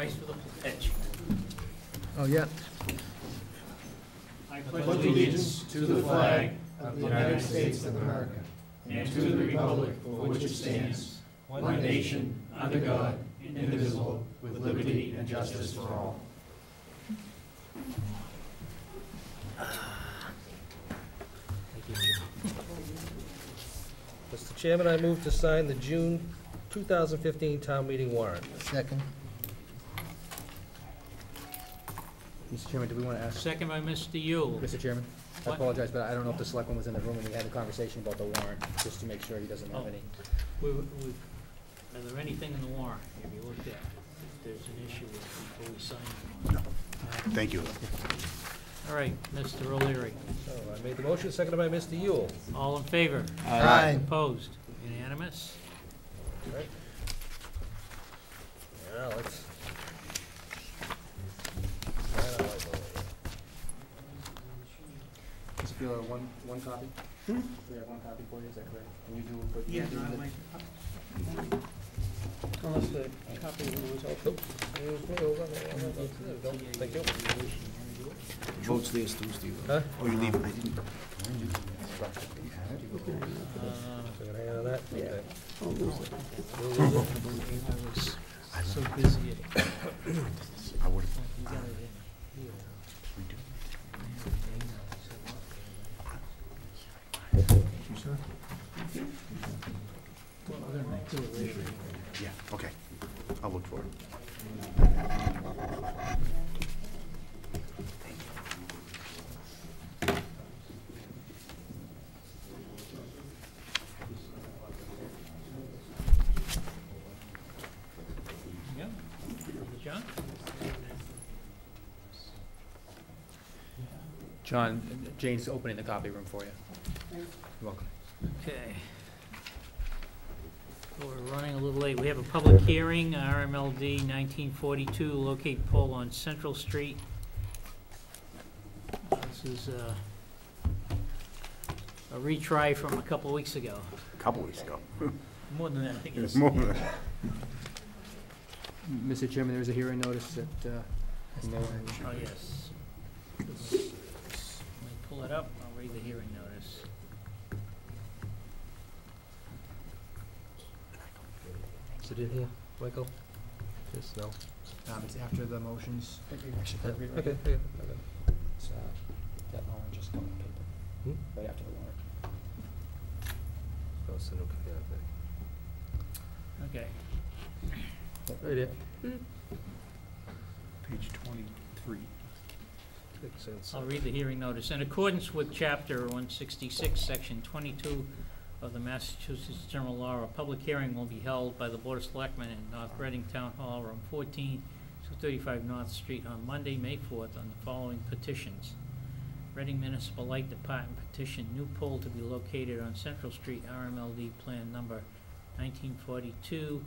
rise for the pledge. Oh, yeah. I pledge allegiance to the flag of the United States of America and to the republic for which it stands, one nation, under God, indivisible, with liberty and justice for all. Mr. Chairman, I move to sign the June 2015 town meeting warrant. Second. Mr. Chairman, do we want to ask, Second by Mr. Yule. Mr. Chairman? I What? apologize, but I don't know if the selectman was in the room when we had a conversation about the warrant, just to make sure he doesn't have Oh. any. Are there anything in the warrant, have you looked at, if there's an issue with before we sign the warrant? Thank you. All right, Mr. O'Leary, So I made the motion, seconded by Mr. Yule. all in favor? Aye. Opposed? Unanimous? Right. Yeah, let's. Mr. Fielder, one copy? We have one copy for you, is that correct? Can you do a quick? Yeah, no, I like. Unless the copy was helpful. Thank you. Votes theirs too, Steve. Huh? Oh, you leave? I didn't. So can I have that? Yeah. Okay. I'll lose it. You'll lose it? I was so busy. I would. You got it in here. Yeah, okay. I'll look for it. Yeah. John? John, Jane's opening the copy room for you. You're welcome. Okay. Well, we're running a little late. We have a public hearing, RMLD 1942, locate pole on Central Street. This is a retry from a couple weeks ago. A couple weeks ago. More than that, I think it's. It's more than that. Mr. Chairman, there was a hearing notice that, no, Oh, yes. Let me pull it up, I'll read the hearing notice. Is it in here, Michael? Yes, no? it's after the motions. Okay, okay. It's, that orange just coming on paper, Hmm? right after the warrant. Oh, so no, yeah, Okay. right here. Page 23. Makes sense. I'll read the hearing notice. In accordance with Chapter 166, Section 22 of the Massachusetts General Law, a public hearing will be held by the Board of Selectmen in North Reading Town Hall, Room 14, 235 North Street, on Monday, May 4th, on the following petitions. Reading Municipal Light Department petition, new pole to be located on Central Street, RMLD Plan Number 1942,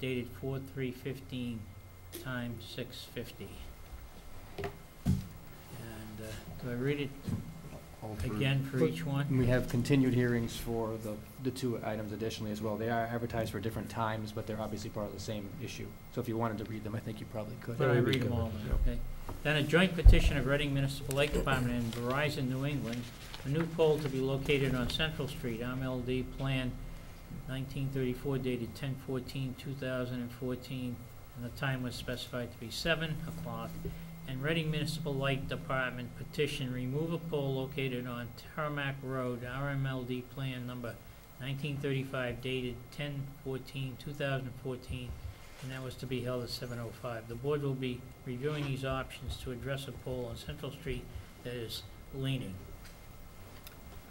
dated 4/3/15, time 6:50. And do I read it All through. again for each one? We have continued hearings for the two items additionally as well. They are advertised for different times, but they're obviously part of the same issue. So if you wanted to read them, I think you probably could. Why don't I read them all then, okay? Then a joint petition of Reading Municipal Light Department and Verizon New England, a new pole to be located on Central Street, RMLD Plan 1934, dated 10/14/2014, and the time was specified to be 7 o'clock. And Reading Municipal Light Department petition, remove a pole located on Tarmac Road, RMLD Plan Number 1935, dated 10/14/2014, and that was to be held at 7:05. The board will be reviewing these options to address a pole on Central Street that is leaning.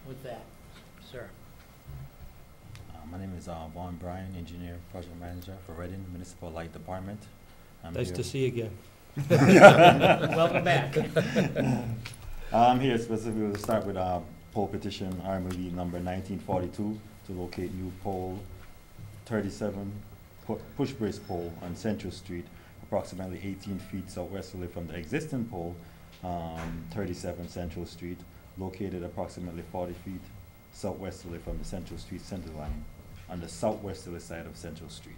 With that, sir. My name is Vaughn Bryan, Engineer, Project Manager for Reading Municipal Light Department. I'm Nice here- to see you again. Welcome back. I'm here specifically to start with pole petition RMLD number 1942 to locate new pole 37 push brace pole on Central Street, approximately 18 feet southwesterly from the existing pole, 37 Central Street, located approximately 40 feet southwesterly from the Central Street center line on the southwesterly side of Central Street.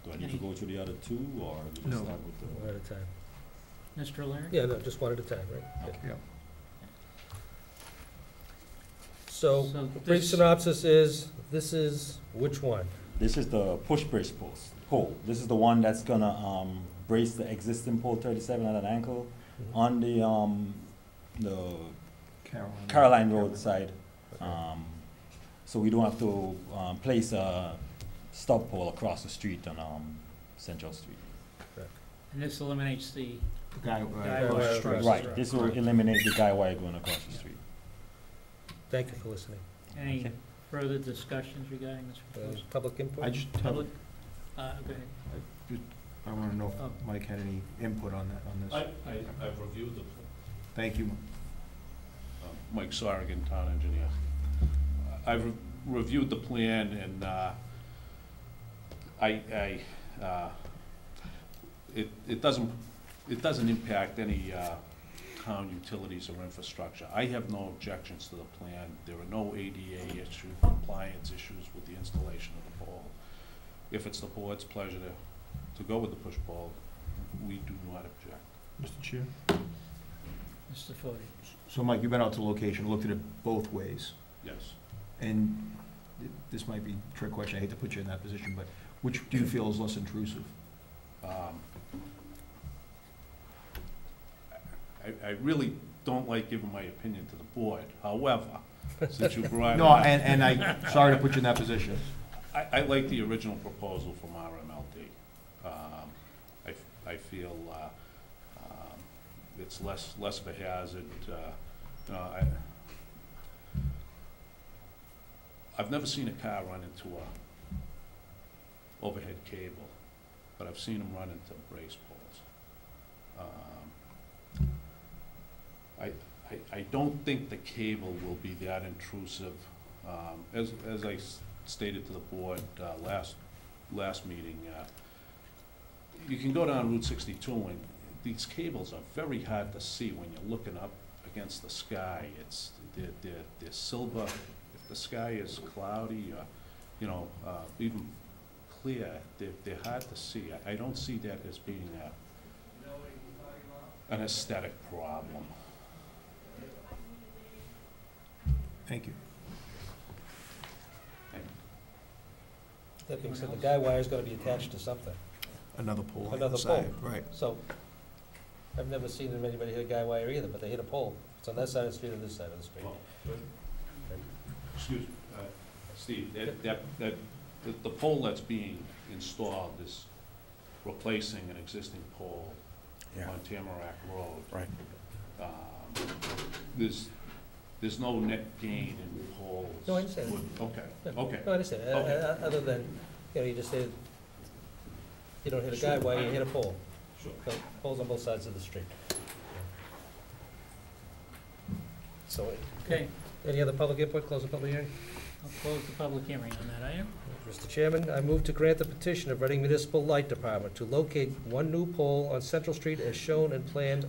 Do I need to Any- go through the other two, or do we No. just start with the? One at a time. Mr. O'Leary? Yeah, no, just one at a time, right? Okay. Yeah. So, So brief this- synopsis is, this is which one? This is the push brace pole. This is the one that's gonna, brace the existing pole 37 at an ankle on the Caroline Road side. So we don't have to, place a stub pole across the street on, Central Street. And this eliminates the, Guy, Guy wire across the across street. the Right, street. this will eliminate the guy wire going across the street. Thank you for listening. any Okay. further discussions regarding this proposal? Public input? I just have, Public, go ahead. I wanna know Oh. if Mike had any input on that, on this. I've reviewed the, Thank you. Mike Sargent, town engineer. I've reviewed the plan and, it doesn't impact any, town utilities or infrastructure. I have no objections to the plan. There are no ADA issue, compliance issues with the installation of the pole. If it's the board's pleasure to go with the push pole, we do not object. Mr. Chair? Mr. Fode. So Mike, you've been out to location, looked at it both ways, Yes. and this might be a trick question, I hate to put you in that position, but which do you feel is less intrusive? I really don't like giving my opinion to the board. However, since you brought it No, up, and sorry to put you in that position. I like the original proposal from RMLD. I feel it's less of a hazard. You know, I've never seen a car run into a overhead cable, but I've seen them run into brace poles. I don't think the cable will be that intrusive. As I stated to the board last meeting, you can go down Route 62 and these cables are very hard to see when you're looking up against the sky. They're silver. If the sky is cloudy or, you know, even clear, they're hard to see. I don't see that as being an aesthetic problem. Thank you. That being said, the guy wire's gonna be attached to something. Another pole on the Another side, pole. right. So, I've never seen anybody hit a guy wire either, but they hit a pole. It's on that side of the street or this side of the street. Excuse me, Steve, the pole that's being installed is replacing an existing pole Yeah, on Tamarack Road. right. There's no net gain in poles. No, I understand. Okay, Yeah. okay. No, I understand. Okay. Other than, you know, you just said, you don't hit a guy Sure. wire, you hit a pole. Sure. So, poles on both sides of the street. So, Okay, any other public input? Close the public hearing. I'll close the public hearing on that item. Mr. Chairman, I move to grant the petition of Reading Municipal Light Department to locate one new pole on Central Street as shown and planned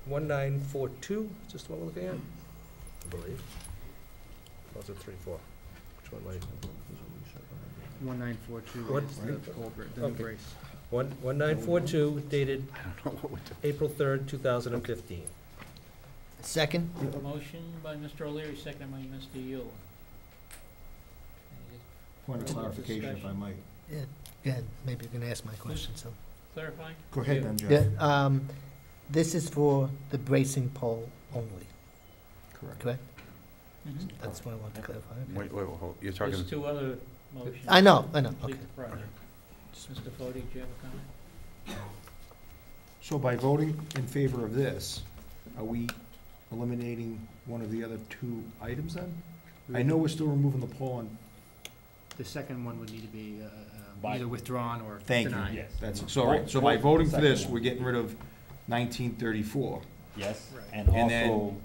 1942. Is this the one we're looking at? I believe. Or was it 34? Which one am I? 1942 What? is the pole the new Okay. brace. 1942 dated I don't know what we're doing. April 3rd, 2015. Second? A motion by Mr. O'Leary, seconded by Mr. Yule. Any Point of clarification, if I might. Yeah, maybe you can ask my question, so. Clarifying? Go ahead then, Jeff. Yeah, this is for the bracing pole only, Correct. correct? Mhm. That's what I want to clarify. okay. Wait, hold, you're There's talking, two other motions. I know, to okay. complete the project. Mr. Fode, do you have a comment? So by voting in favor of this, are we eliminating one of the other two items then? I know we're still removing the pole on, The second one would need to be By- either withdrawn or Thank you. denied. Yes. that's, so, all right, so by Vote voting for second this, one. we're getting rid of 1934. Yes, Right. and And then- also,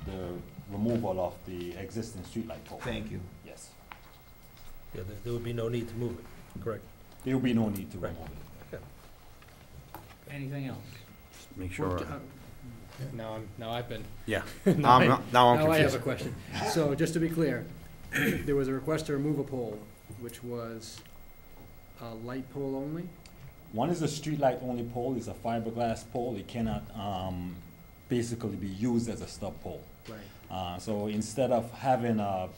the removal of the existing streetlight pole. Thank you. Yes. Yeah, there would be no need to move it, correct? There will be no need to Right. remove it. Anything else? make sure, Now I've been, yeah. now Now I'm I have confused. a question. So just to be clear, there was a request to remove a pole, which was a light pole only? One is a streetlight only pole, it's a fiberglass pole, it cannot, basically be used as a stub pole. Right. So instead of having a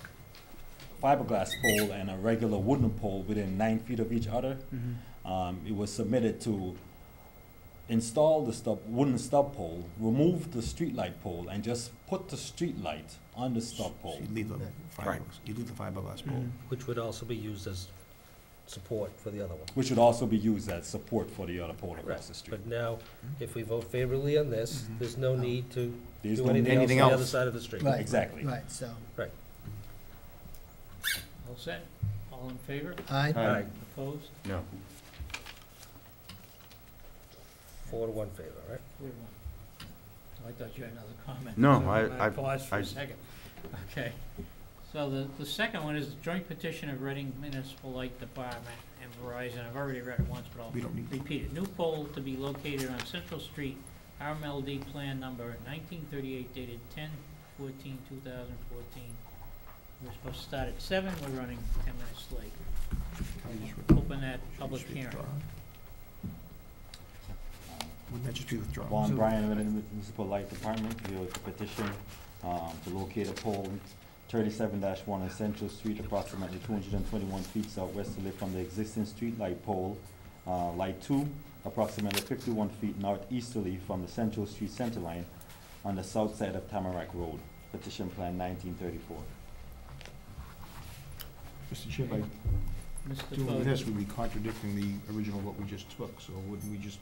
fiberglass pole and a regular wooden pole within 9 feet of each other, it was submitted to install the wooden stub pole, remove the streetlight pole, and just put the streetlight on the stub pole. So you leave the fiberglass pole. Which would also be used as support for the other one. Which would also be used as support for the other pole across the street. But now, if we vote favorably on this, there's no need to There's do no anything else on anything the else. other side of the street. Right. Exactly. Right, so, All set? All in favor? aye. Aye. Opposed? No. 4-1 favor, right? 4-1. Oh, I thought you had another comment. No, So I- paused for I- a second. Okay. So the second one is the joint petition of Reading Municipal Light Department and Verizon. I've already read it once, but I'll We don't need, repeat it. New pole to be located on Central Street, RMLD Plan Number 1938 dated 10/14/2014. We're supposed to start at 7, we're running 10 minutes late. Open that public hearing. wouldn't that just be withdrawn? Von Bryan, Reading Municipal Light Department, the petition to locate a pole 37-1 on Central Street, approximately 221 feet southwesterly from the existing street light pole, light 2, approximately 51 feet northeasterly from the Central Street center line on the south side of Tamarack Road. Petition Plan 1934. Mr. Chair, by Mr. doing Bode. this, we'd be contradicting the original what we just took, so wouldn't we just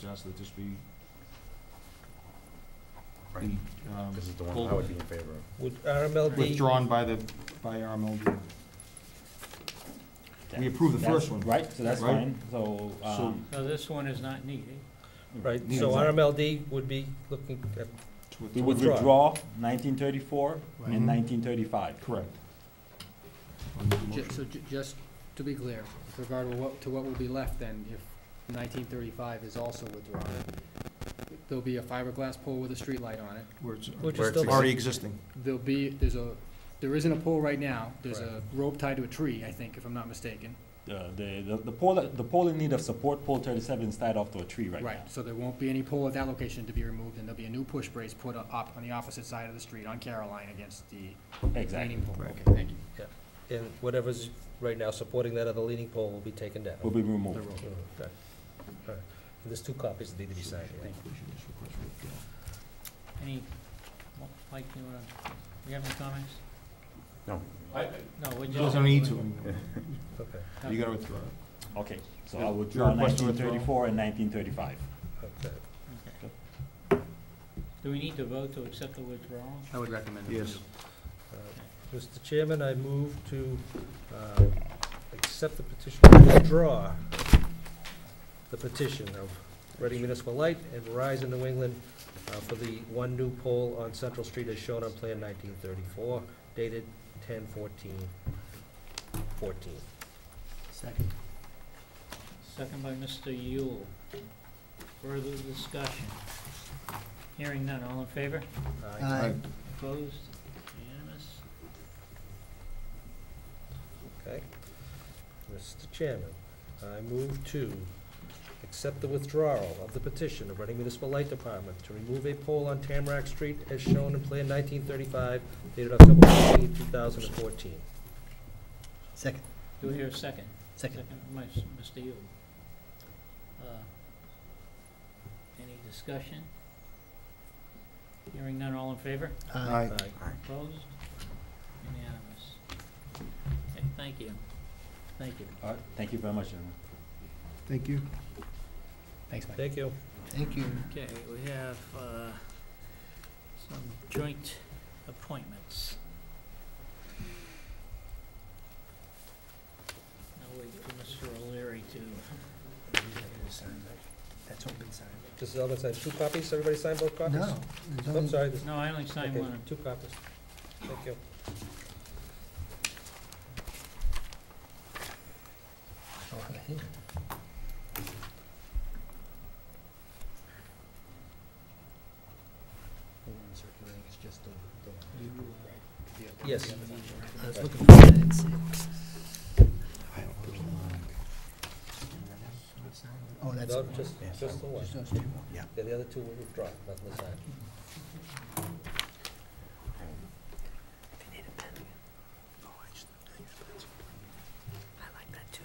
ask that this be Right. the, This is the one I would be in favor of. Would RMLD, withdrawn by RMLD? We approved the That's- first one. Right, so that's Right. fine, so, So- So this one is not needed. right, Neither so is that. RMLD would be looking at, we would withdraw. withdraw 1934 Right. and 1935. Correct. So just to be clear, with regard to what will be left then, if 1935 is also withdrawn, there'll be a fiberglass pole with a street light on it. which Where is it's still, Already existing. There isn't a pole right now. There's a rope tied to a tree, I think, if I'm not mistaken. The pole in need of support, pole 37, is tied off to a tree right now. Right, so there won't be any pole at that location to be removed, and there'll be a new push brace put up on the opposite side of the street on Caroline against the Exactly. leaning pole. Right. Okay, thank you. and whatever's right now supporting that other leaning pole will be taken down. Will be The removed. rope. Okay. All right. And there's 2 copies that need to be signed here. Any, Mike, you have any comments? No. No, we He just. doesn't need to anymore. Okay, You gotta withdraw it. Okay, so Yeah. I would draw Your request to withdraw? 1934 and 1935. okay. Okay. Do we need to vote to accept the withdrawal? I would recommend it. Yes. Mr. Chairman, I move to accept the petition to withdraw the petition of Reading Municipal Light and Verizon New England for the one new pole on Central Street as shown on Plan 1934, dated 10/14/14. Second. Second by Mr. Yule. Further discussion? Hearing none, all in favor? Aye. Opposed? Unanimous? Okay. Mr. Chairman, I move to accept the withdrawal of the petition of Reading Municipal Light Department to remove a pole on Tamarack Street as shown in Plan 1935, dated October 14, 2014. Second, Do we hear a second? second. By Mr. Yule. Any discussion? Hearing none, all in favor? Aye. Opposed? Unanimous. Okay, thank you. Thank you. All right, thank you very much, gentlemen. Thank you. Thanks, Mike. Thank you. Thank you. Okay, we have some joint appointments. Now wait for Mr. O'Leary to. That's open sign. This is all the same. 2 copies? Everybody sign both copies? No, there's I'm only, sorry. this- No, I only signed okay, one. 2 copies. Thank you. oh, here. Yes. I was looking for that, it's- No, just the one. Just those two. Yeah, the other two were withdrawn, nothing to sign. I like that too.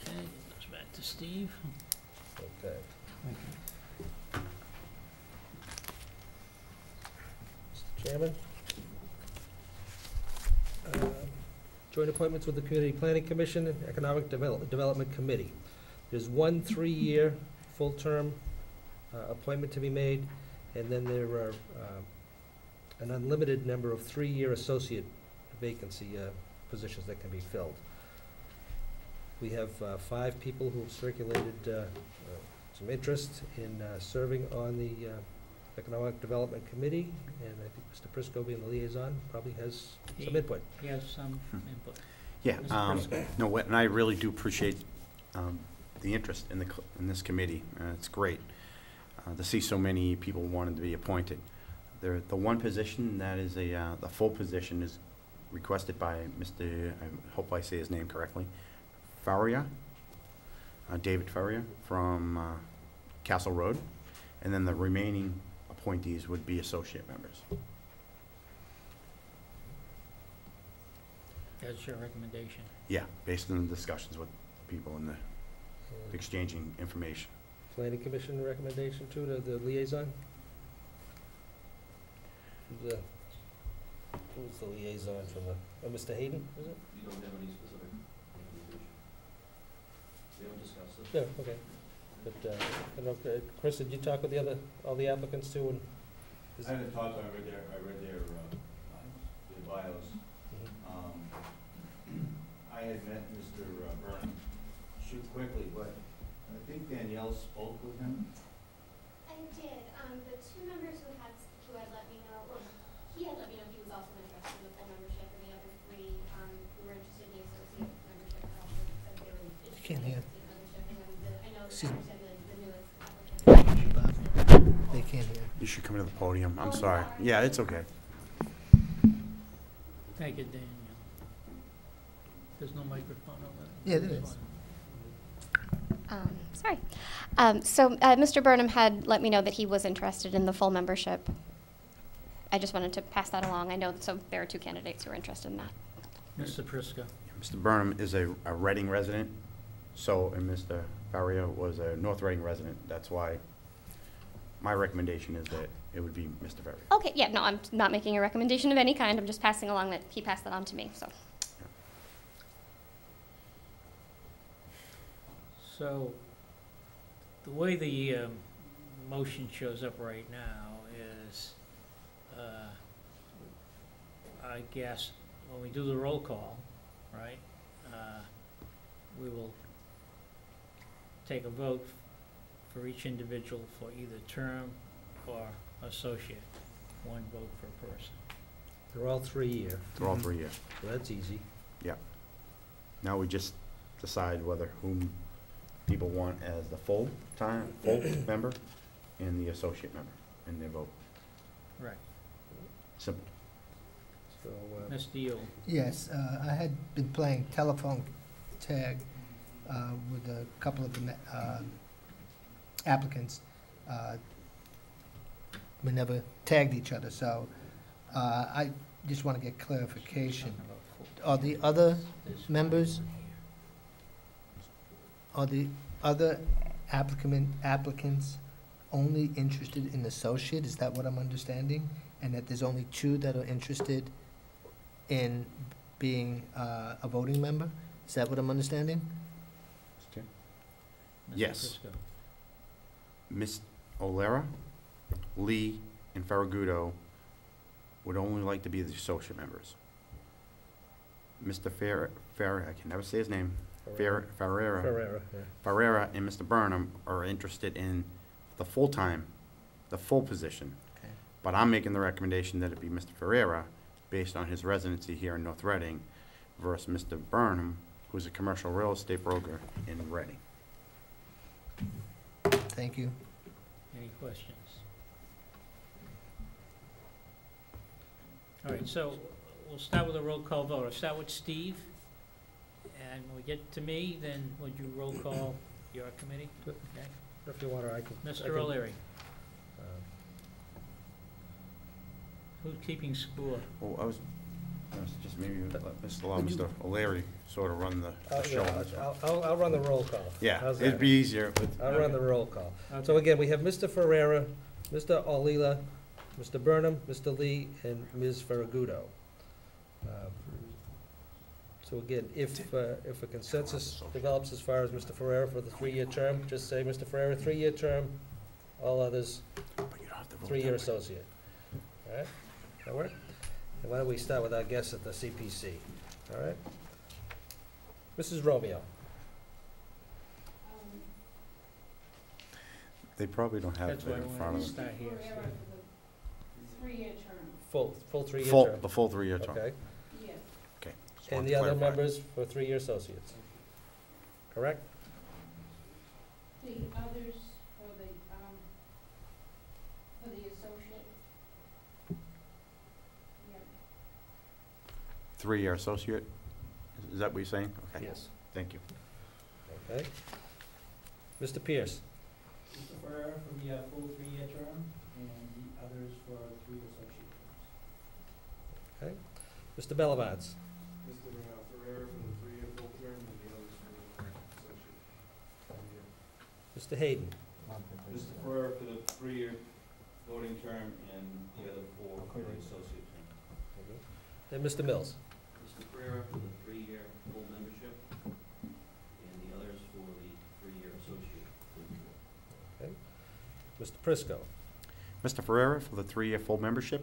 Okay, it goes back to Steve. Okay. Mr. Chairman? Joint appointments with the Community Planning Commission and Economic Development Committee. There's one 3-year, full-term appointment to be made, and then there are an unlimited number of 3-year associate vacancy positions that can be filled. We have 5 people who've circulated some interest in serving on the Economic Development Committee, and I think Mr. Prisco, being the liaison, probably has some input. He has some input. Yeah, Mr. Prisco. no, and I really do appreciate the interest in this committee. It's great to see so many people wanting to be appointed. The one position that is the full position is requested by Mr., I hope I say his name correctly, Faria, David Faria from Castle Road, and then the remaining appointees would be associate members. That's your recommendation. Yeah, based on the discussions with people and the exchanging information. Planning Commission recommendation too, to the liaison? Who's the liaison from the, Mr. Hayden, is it? You don't have any specific recommendation? We haven't discussed it? Yeah, okay. But, I don't know, Chris, did you talk with all the applicants too? And is I haven't talked to them, I read their bios. I had met Mr. Burnham, shoot quickly, but I think Danielle spoke with him. I did. The 2 members who had let me know, or he had let me know he was also interested in the full membership, and the other 3 who were interested in the associate membership also said they were interested Can't in hear. the associate membership. And then I know, I Excuse me. understand the newest applicant. Bob, they can't hear. You should come to the podium. I'm Oh, sorry. sorry. Yeah, it's okay. Thank you, Daniel. There's no microphone over there? Yeah, there is. Sorry. Mr. Burnham had let me know that he was interested in the full membership. I just wanted to pass that along. I know, so there are 2 candidates who are interested in that. Mr. Prisco. Mr. Burnham is a Reading resident, so, and Mr. Faria was a North Reading resident. That's why my recommendation is that it would be Mr. Faria. Okay, yeah, no, I'm not making a recommendation of any kind. I'm just passing along that he passed that on to me, so. So, the way the motion shows up right now is, I guess, when we do the roll call, right, we will take a vote for each individual for either term or associate, 1 vote per person. They're all 3-year, They're all 3 years. so that's easy. Now we just decide whom people want as the full member and the associate member, and their vote. Right. Simple. So, Mr. Yule. Yes, I had been playing telephone tag with a couple of the applicants. We never tagged each other, so I just want to get clarification. Are the other members, are the other applicants only interested in associate? Is that what I'm understanding? And that there's only 2 that are interested in being a voting member? Is that what I'm understanding? Mr. Yes. Prisco. Ms. Olera, Lee, and Farragudo would only like to be the associate members. Mr. I can never say his name, Ferreira Ferreira, yeah. Ferreira and Mr. Burnham are interested in the full position. Okay. But I'm making the recommendation that it be Mr. Ferreira, based on his residency here in North Reading, versus Mr. Burnham, who's a commercial real estate broker in Reading. Thank you. Any questions? All right, so we'll start with a roll call vote. I'll start with Steve, and when we get to me, then would you roll call your committee? Good. Okay. If you want, or I can. Mr. O'Leary, uh, who's keeping score? Oh, I was just maybe let allow Mr. O'Leary sort of run the show on this one. I'll run the roll call. Yeah, How's it'd that? be easier. I'll run the roll call. Okay. So again, we have Mr. Ferrera, Mr. Olila, Mr. Burnham, Mr. Lee, and Ms. Farragudo. So again, if a consensus develops as far as Mr. Ferrera for the 3-year term, just say, Mr. Ferrera, 3-year term, all others, But you don't have to vote 3-year that way. associate. All right, that work? And why don't we start with our guests at the CPC, all right? Mrs. Romeo, They probably don't have That's it why I in front wanted of to them. start here. Three-year term. full 3-year term. The full 3-year term. Okay, Yes. Just and wanted the to other clarify. members for 3-year associates, correct? The others for the associate. Yep. 3-year associate? Is that what you're saying? Okay. Yes. Thank you. Okay. Mr. Pierce, Mr. Ferrera for the full 3-year term, and the others for 3 associate terms. Mr. Bellavance, Mr. Ferrera for the 3-year full term, and the others for associate. Mr. Hayden, Mr. Ferrer for the 3-year voting term and the other 4 for the associate term. and Mr. Mills. Mr. Pereira for the 3-year full membership, and the others for the 3-year associate. Mr. Prisco, Mr. Ferrera for the 3-year full membership,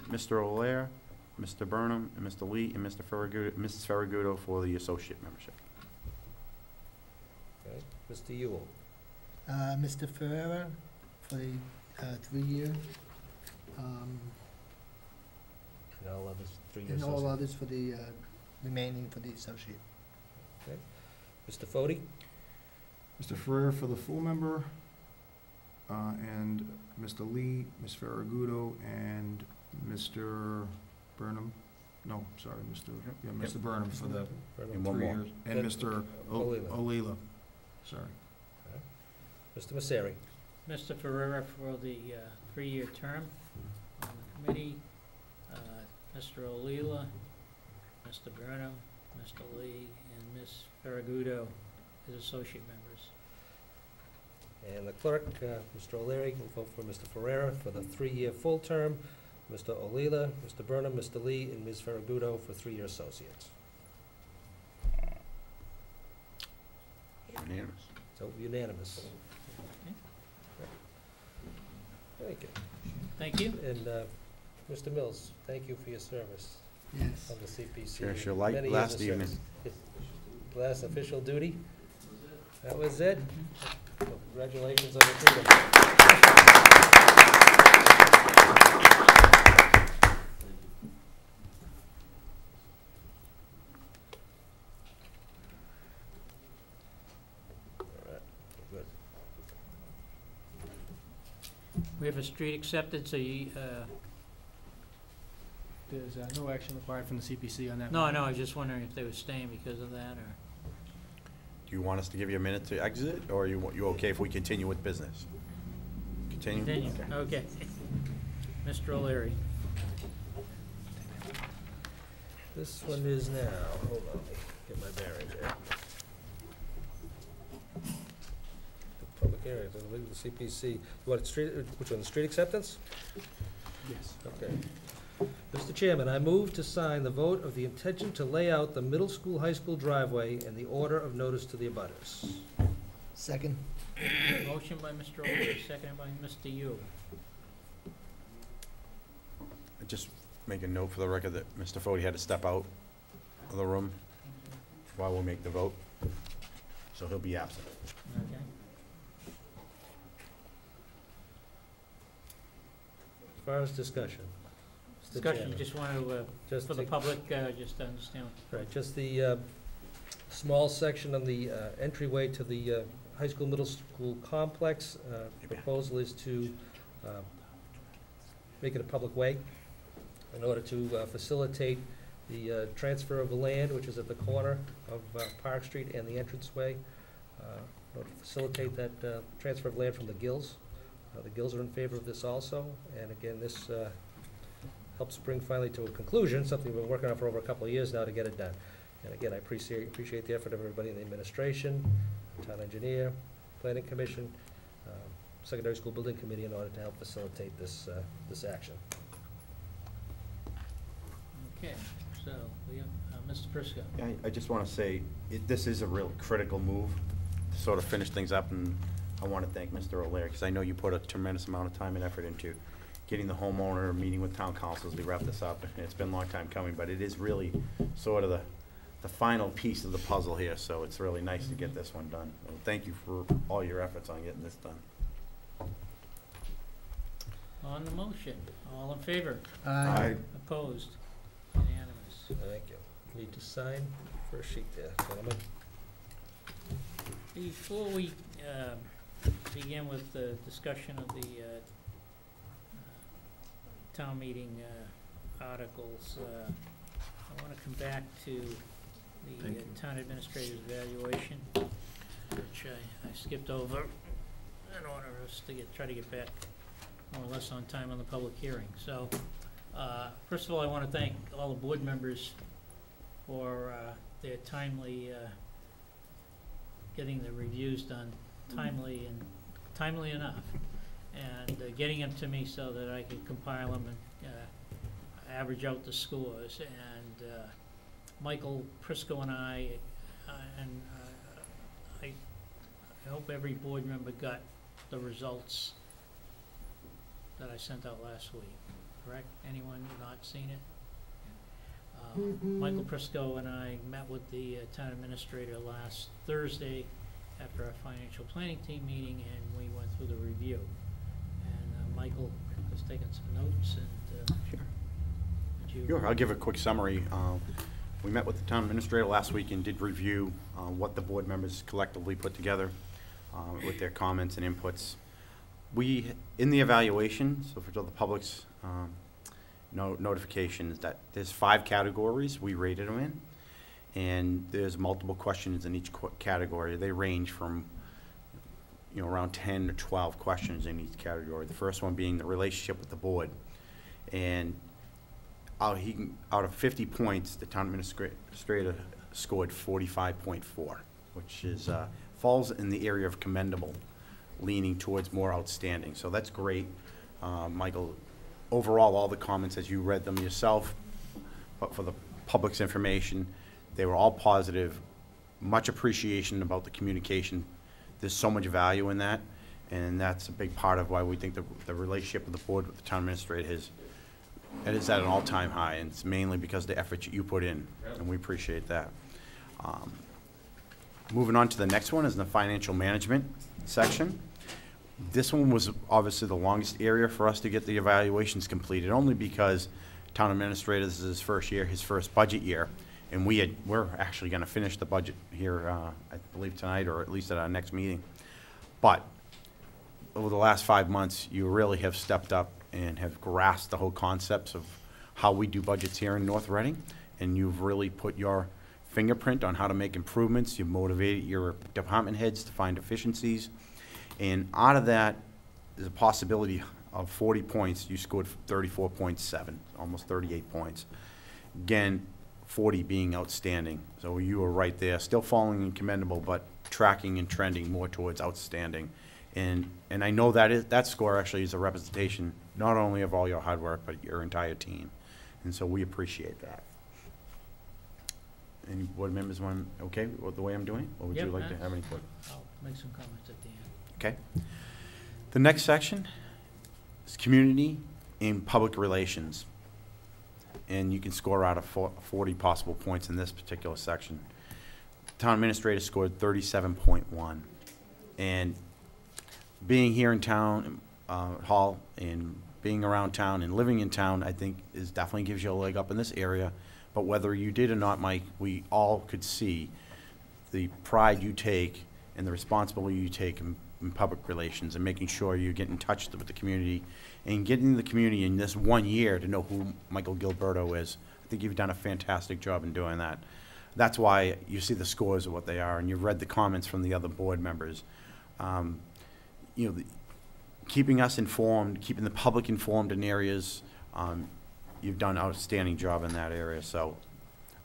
Mr. O'Leary, Mr. Burnham, and Mr. Lee, and Mr. Farragudo, Mrs. Farragudo for the associate membership. okay. Mr. Ewell, Mr. Ferrera for the 3-year, and all others, 3-year and all associate. others for the remaining for the associate. Mr. Fode, Mr. Ferrer for the full member, and Mr. Lee, Ms. Farragudo, and Mr. Burnham. No, sorry, Mr. Burnham for the And one 3 more. years. And And Mr. Olila. Olila, sorry. Mr. Messeri, Mr. Ferrera for the 3-year term on the committee, Mr. Olila, Mr. Burnham, Mr. Lee, and Ms. Farragudo as associate members. and the clerk, Mr. O'Leary, will vote for Mr. Ferrera for the 3-year full term, Mr. Olila, Mr. Burnham, Mr. Lee, and Ms. Farragudo for 3-year associates. Unanimous. So unanimous. Thank you. Thank you. And Mr. Mills, thank you for your service Yes. on the CPC. Here's your Many years last of evening. service. Last official duty? That was it? Congratulations on the freedom. All right, good. We have a street acceptance, so you, There's no action required from the CPC on that. no, I was just wondering if they were staying because of that, or? Do you want us to give you a minute to exit, or you okay if we continue with business? Continue? Continue, Okay. okay. Mr. O'Leary. This one is now, hold on, let me get my bearings here. The public area, I believe the CPC, what, street, which one, the street acceptance? Yes. Okay. Mr. Chairman, I move to sign the vote of the intention to lay out the middle school, high school driveway and the order of notice to the abutters. Second. Motion by Mr. O'Leary, seconded by Mr. Yu. Just make a note for the record that Mr. Fode had to step out of the room while we make the vote, so he'll be absent. Okay. As far as discussion. Mr. Discussion, you Chairman, just want to, just for the to- public, just to understand. Right, just the small section on the entryway to the high school, middle school complex. Proposal is to make it a public way in order to facilitate the transfer of the land, which is at the corner of Park Street and the entranceway. In order to facilitate that transfer of land from the Gills. The Gills are in favor of this also, and again, this helps bring finally to a conclusion, something we've been working on for over a couple of years now to get it done. And again, I appreciate the effort of everybody in the administration, town engineer, planning commission, secondary school building committee in order to help facilitate this action. Okay, so we have Mr. Prisco. I just want to say, this is a real critical move to sort of finish things up, and I want to thank Mr. O'Leary, because I know you put a tremendous amount of time and effort into getting the homeowner, meeting with town councils to wrap this up. And it's been a long time coming, but it is really sort of the final piece of the puzzle here, so it's really nice to get this one done. And thank you for all your efforts on getting this done. On the motion, all in favor? Aye. Opposed? Unanimous. Thank you. Need to sign first sheet there, gentlemen. Before we begin with the discussion of the town meeting articles, I want to come back to the town administrator's evaluation, which I skipped over in order for us to try to get back more or less on time on the public hearing. So, first of all, I want to thank all the board members for their timely getting the reviews done timely enough, and getting them to me so that I could compile them and average out the scores. And Michael Prisco and I hope every board member got the results that I sent out last week. Correct? Anyone not seen it? Michael Prisco and I met with the town administrator last Thursday after our financial planning team meeting, and we went through the review. And Michael has taken some notes, and Sure. would you? Sure, I'll give a quick summary. We met with the town administrator last week and did review what the board members collectively put together with their comments and inputs. We, in the evaluation, so for the public's notification, is that there's 5 categories we rated them in, and there's multiple questions in each category. They range from, around 10 to 12 questions in each category. The first one being the relationship with the board, and out of 50 points, the town administrator scored 45.4, which is falls in the area of commendable, leaning towards more outstanding. So that's great, Michael. Overall, all the comments, as you read them yourself, but for the public's information, they were all positive. Much appreciation about the communication. There's so much value in that, and that's a big part of why we think the relationship with the board with the town administrator is at an all-time high, and it's mainly because of the effort you put in, and we appreciate that. Moving on to the next one is the financial management section. This one was obviously the longest area for us to get the evaluations completed, only because town administrator, this is his first year, his first budget year, and we're actually going to finish the budget here, I believe tonight, or at least at our next meeting. But over the last 5 months, you really have stepped up and have grasped the whole concepts of how we do budgets here in North Reading, and you've really put your fingerprint on how to make improvements. You've motivated your department heads to find efficiencies. And out of that is a possibility of 40 points. You scored 34.7, almost 38 points. Again, 40 being outstanding. So you were right there, still falling in commendable, but tracking and trending more towards outstanding. And I know that score actually is a representation not only of all your hard work, but your entire team. And so we appreciate that. Any board members want, okay, with the way I'm doing? Or would you like to have any? I'll make some comments at the end. Okay. The next section is community and public relations. And you can score out of 40 possible points in this particular section. Town administrator scored 37.1. And being here in town hall and being around town and living in town, I think definitely gives you a leg up in this area. But whether you did or not, Mike, we all could see the pride you take and the responsibility you take in public relations and making sure you get in touch with the community and getting the community in this 1 year to know who Michael Gilberto is. I think you've done a fantastic job in doing that. That's why you see the scores of what they are, and you've read the comments from the other board members. You know, keeping us informed, keeping the public informed in areas, you've done an outstanding job in that area. So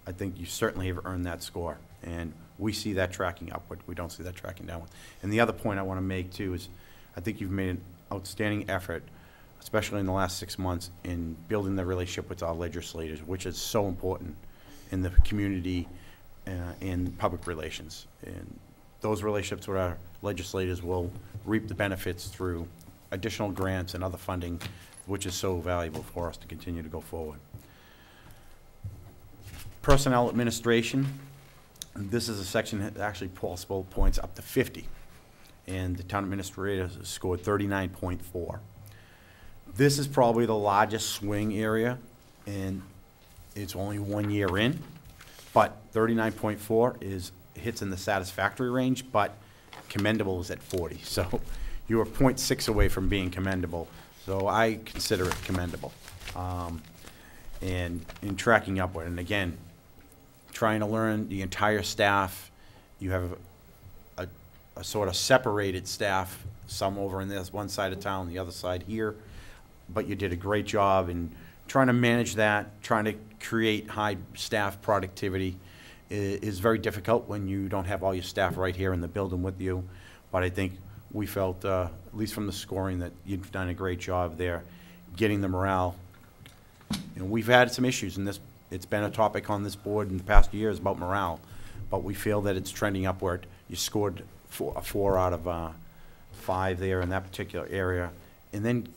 I think you certainly have earned that score, and we see that tracking upward. We don't see that tracking downward. And the other point I want to make too is I think you've made an outstanding effort, especially in the last 6 months, in building the relationship with our legislators, which is so important in the community in public relations. And those relationships with our legislators will reap the benefits through additional grants and other funding, which is so valuable for us to continue to go forward. Personnel administration. This is a section that actually possible points up to 50, and the town administrator scored 39.4. This is probably the largest swing area, and it's only 1 year in, but 39.4 hits in the satisfactory range, but commendable is at 40. So you are 0.6 away from being commendable. So I consider it commendable. And in tracking upward, and again, trying to learn the entire staff. You have a sort of separated staff, some over in this one side of town, the other side here, but you did a great job in trying to manage that, trying to create high staff productivity is very difficult when you don't have all your staff right here in the building with you. But I think we felt, at least from the scoring, that you've done a great job there getting the morale. You know, we've had some issues in this. It's been a topic on this board in the past years about morale, but we feel that it's trending upward. You scored a 4 out of 5 there in that particular area. And then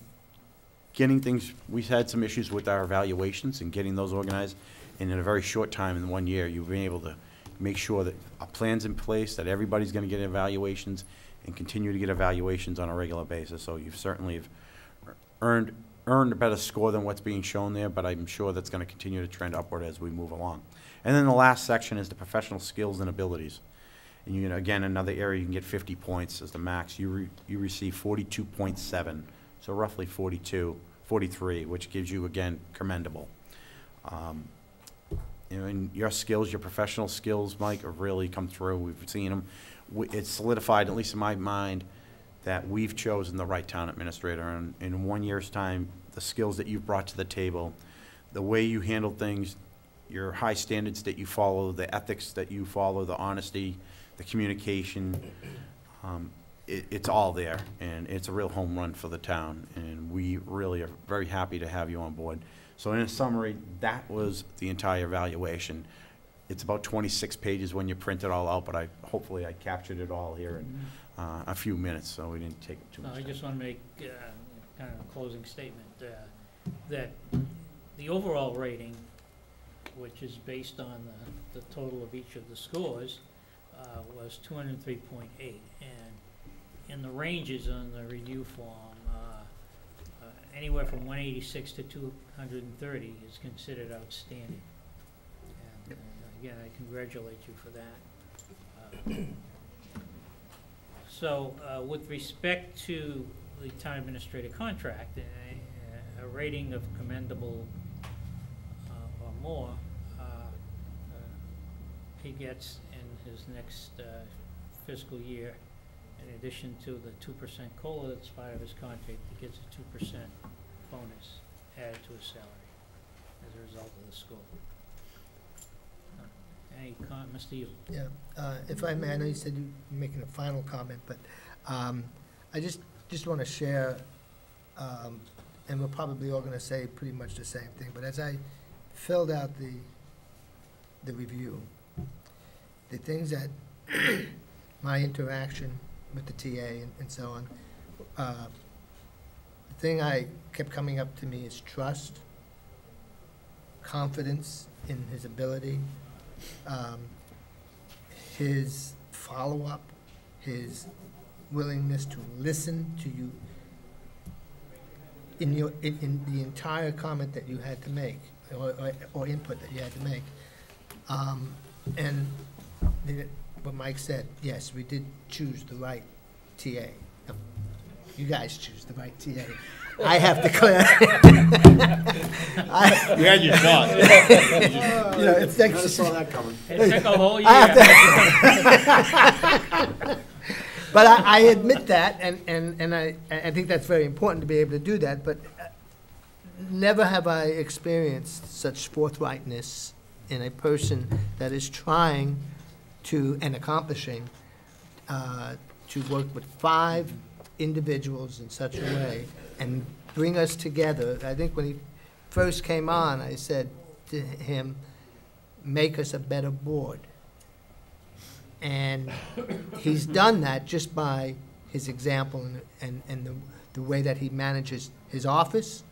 getting things, we've had some issues with our evaluations and getting those organized. And in a very short time, in 1 year, you've been able to make sure that a plan's in place, that everybody's going to get evaluations and continue to get evaluations on a regular basis. So you've certainly earned a better score than what's being shown there, but I'm sure that's going to continue to trend upward as we move along. And then the last section is the professional skills and abilities. And you know, again, another area you can get 50 points as the max. You receive 42.7, so roughly 43, which gives you, again, commendable. You know, and your skills, your professional skills, Mike, have really come through. We've seen them. It's solidified, at least in my mind, that we've chosen the right town administrator. And in 1 year's time, the skills that you've brought to the table, the way you handle things, your high standards that you follow, the ethics that you follow, the honesty, the communication, it's all there. And it's a real home run for the town. And we really are very happy to have you on board. So in a summary, that was the entire evaluation. It's about 26 pages when you print it all out, but hopefully I captured it all here in a few minutes, so we didn't take too much time. I just want to make kind of a closing statement that the overall rating, which is based on the total of each of the scores, was 203.8, and in the ranges on the review form, anywhere from 186 to 230 is considered outstanding. And again, I congratulate you for that. So with respect to the town administrator contract, a rating of commendable or more, he gets in his next fiscal year, in addition to the 2% COLA that's part of his contract, he gets a 2% bonus added to his salary as a result of the score. Any comment, Mr. Yu? Yeah, if I may, I know you said you're making a final comment, but I just want to share, and we're probably all going to say pretty much the same thing, but as I filled out the review, the things that my interaction with the TA and so on, the thing I kept coming up to me is trust, confidence in his ability, his follow-up, his willingness to listen to you in the entire comment that you had to make, or input that you had to make. And what Mike said, yes, we did choose the right TA. You guys choose the right TA. I have to clear. You had your shot. You know, it's Never saw that coming. It took a whole year. I have to. But I admit that, and I think that's very important to be able to do that, but never have I experienced such forthrightness in a person that is trying to, and accomplishing, to work with 5 individuals in such a way and bring us together. I think when he first came on, I said to him, make us a better board. And he's done that just by his example and the way that he manages his office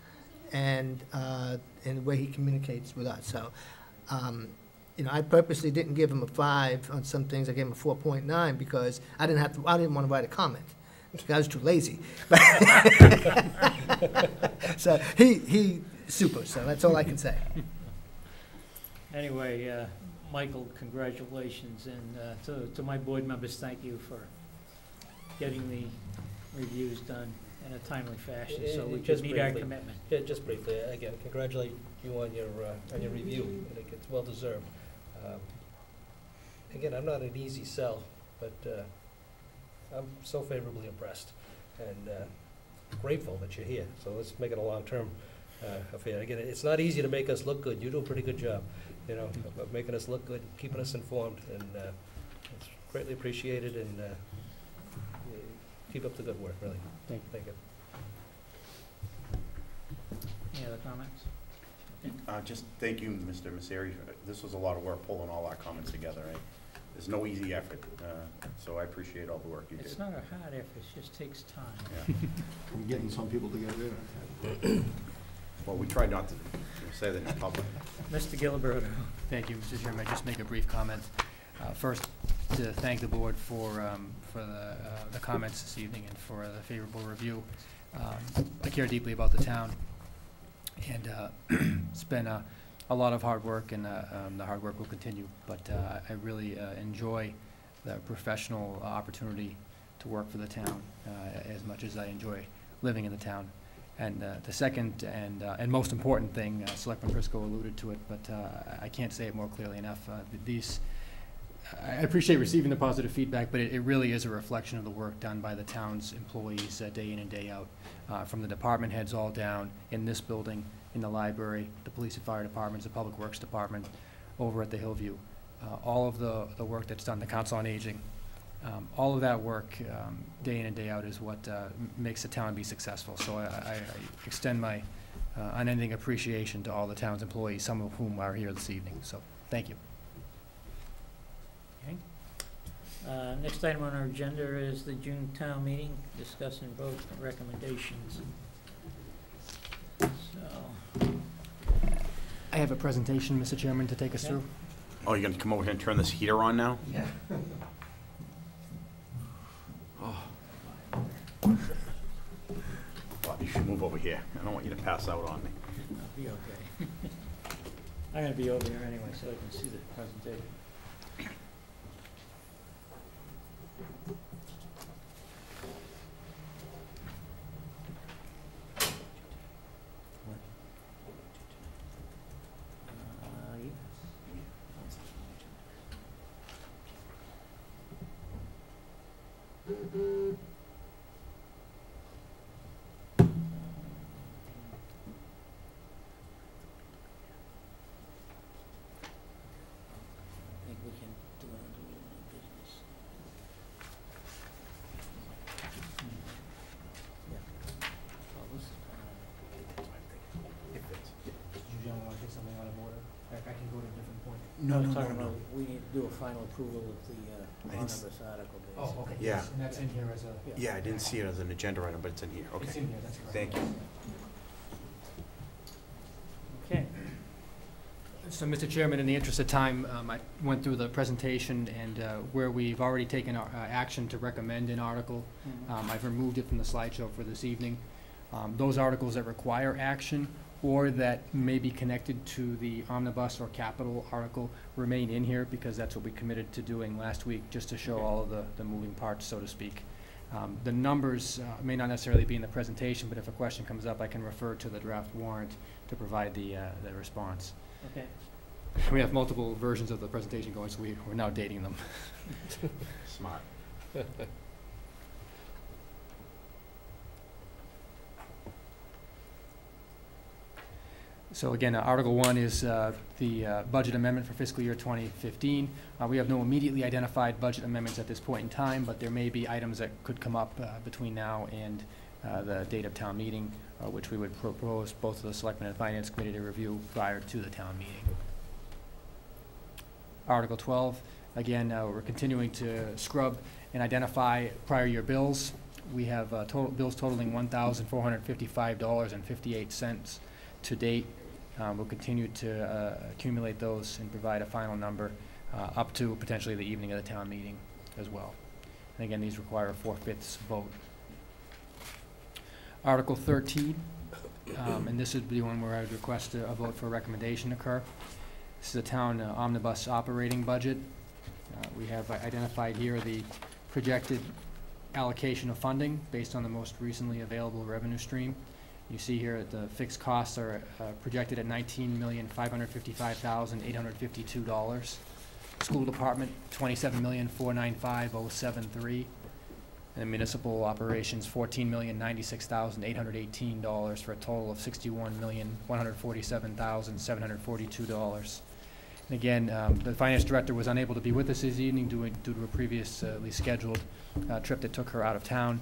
and the way he communicates with us. So, you know, I purposely didn't give him a 5 on some things. I gave him a 4.9 because I didn't want to write a comment. I was too lazy. So he super. So that's all I can say. Anyway, Michael, congratulations, and to my board members, thank you for getting the reviews done in a timely fashion, so we can Just meet our briefly. commitment. Yeah, just briefly, again, congratulate you on your review. I think it's well deserved. Again, I'm not an easy sell, but I'm so favorably impressed and grateful that you're here. So let's make it a long-term affair. Again, it's not easy to make us look good. You do a pretty good job, you know, of making us look good, keeping us informed, and it's greatly appreciated. And keep up the good work, really. Thank you. Thank you. Any other comments? Just thank you, Mr. Messeri. This was a lot of work pulling all our comments together, right? There's no easy effort, so I appreciate all the work you did. It's not a hard effort, it just takes time. Yeah. I'm getting some people together. Well, we tried not to say that in public. Mr. Gilberto. Thank you, Mr. Chairman. I just make a brief comment. First, to thank the board for the comments this evening and for the favorable review. I care deeply about the town, and it's been a lot of hard work, and the hard work will continue. But I really enjoy the professional opportunity to work for the town as much as I enjoy living in the town. And the second and most important thing, Selectman Prisco alluded to it, but I can't say it more clearly enough. I appreciate receiving the positive feedback, but it really is a reflection of the work done by the town's employees day in and day out, from the department heads all down in this building, in the library, the police and fire departments, the public works department, over at the Hillview. All of the work that's done, the Council on Aging, all of that work day in and day out is what makes the town be successful. So I extend my unending appreciation to all the town's employees, some of whom are here this evening. So thank you. Okay. Next item on our agenda is the June town meeting, discuss and vote recommendations. So, I have a presentation, Mr. Chairman, to take us through. Oh, you're gonna come over here and turn this heater on now? yeah. Bob, you should move over here. I don't want you to pass out on me. I'll be okay. I'm gonna be over here anyway, so I can see the presentation. I think we can do it under new business. Yeah. Well, this, Did you gentlemen want to take something out of order? I can go to a different point. No, no, talking about, we need to do a final approval of the omnibus article, basically. Oh, okay. Yeah. And that's in here as a... Yeah, I didn't see it as an agenda item, but it's in here. Okay. It's in here, that's correct. Thank you. Okay. So, Mr. Chairman, in the interest of time, I went through the presentation, and where we've already taken action to recommend an article, I've removed it from the slideshow for this evening. Those articles that require action or that may be connected to the omnibus or capital article remain in here, because that's what we committed to doing last week, just to show Okay. all of the moving parts, so to speak. The numbers may not necessarily be in the presentation, but if a question comes up, I can refer to the draft warrant to provide the response. Okay. We have multiple versions of the presentation going, so we're now dating them. Smart. So again, Article 1 is the budget amendment for fiscal year 2015. We have no immediately identified budget amendments at this point in time, but there may be items that could come up between now and the date of town meeting, which we would propose both of the Selectmen and Finance Committee to review prior to the town meeting. Article 12, again, we're continuing to scrub and identify prior year bills. We have total bills totaling $1,455.58 to date. We'll continue to accumulate those and provide a final number up to potentially the evening of the town meeting as well. And again, these require a 4/5 vote. Article 13, and this would be one where I would request a vote for a recommendation occur. This is the town omnibus operating budget. We have identified here the projected allocation of funding based on the most recently available revenue stream. You see here the fixed costs are projected at $19,555,852. School department, $27,495,073. And municipal operations, $14,096,818 for a total of $61,147,742. And again, the finance director was unable to be with us this evening due to a previously scheduled trip that took her out of town.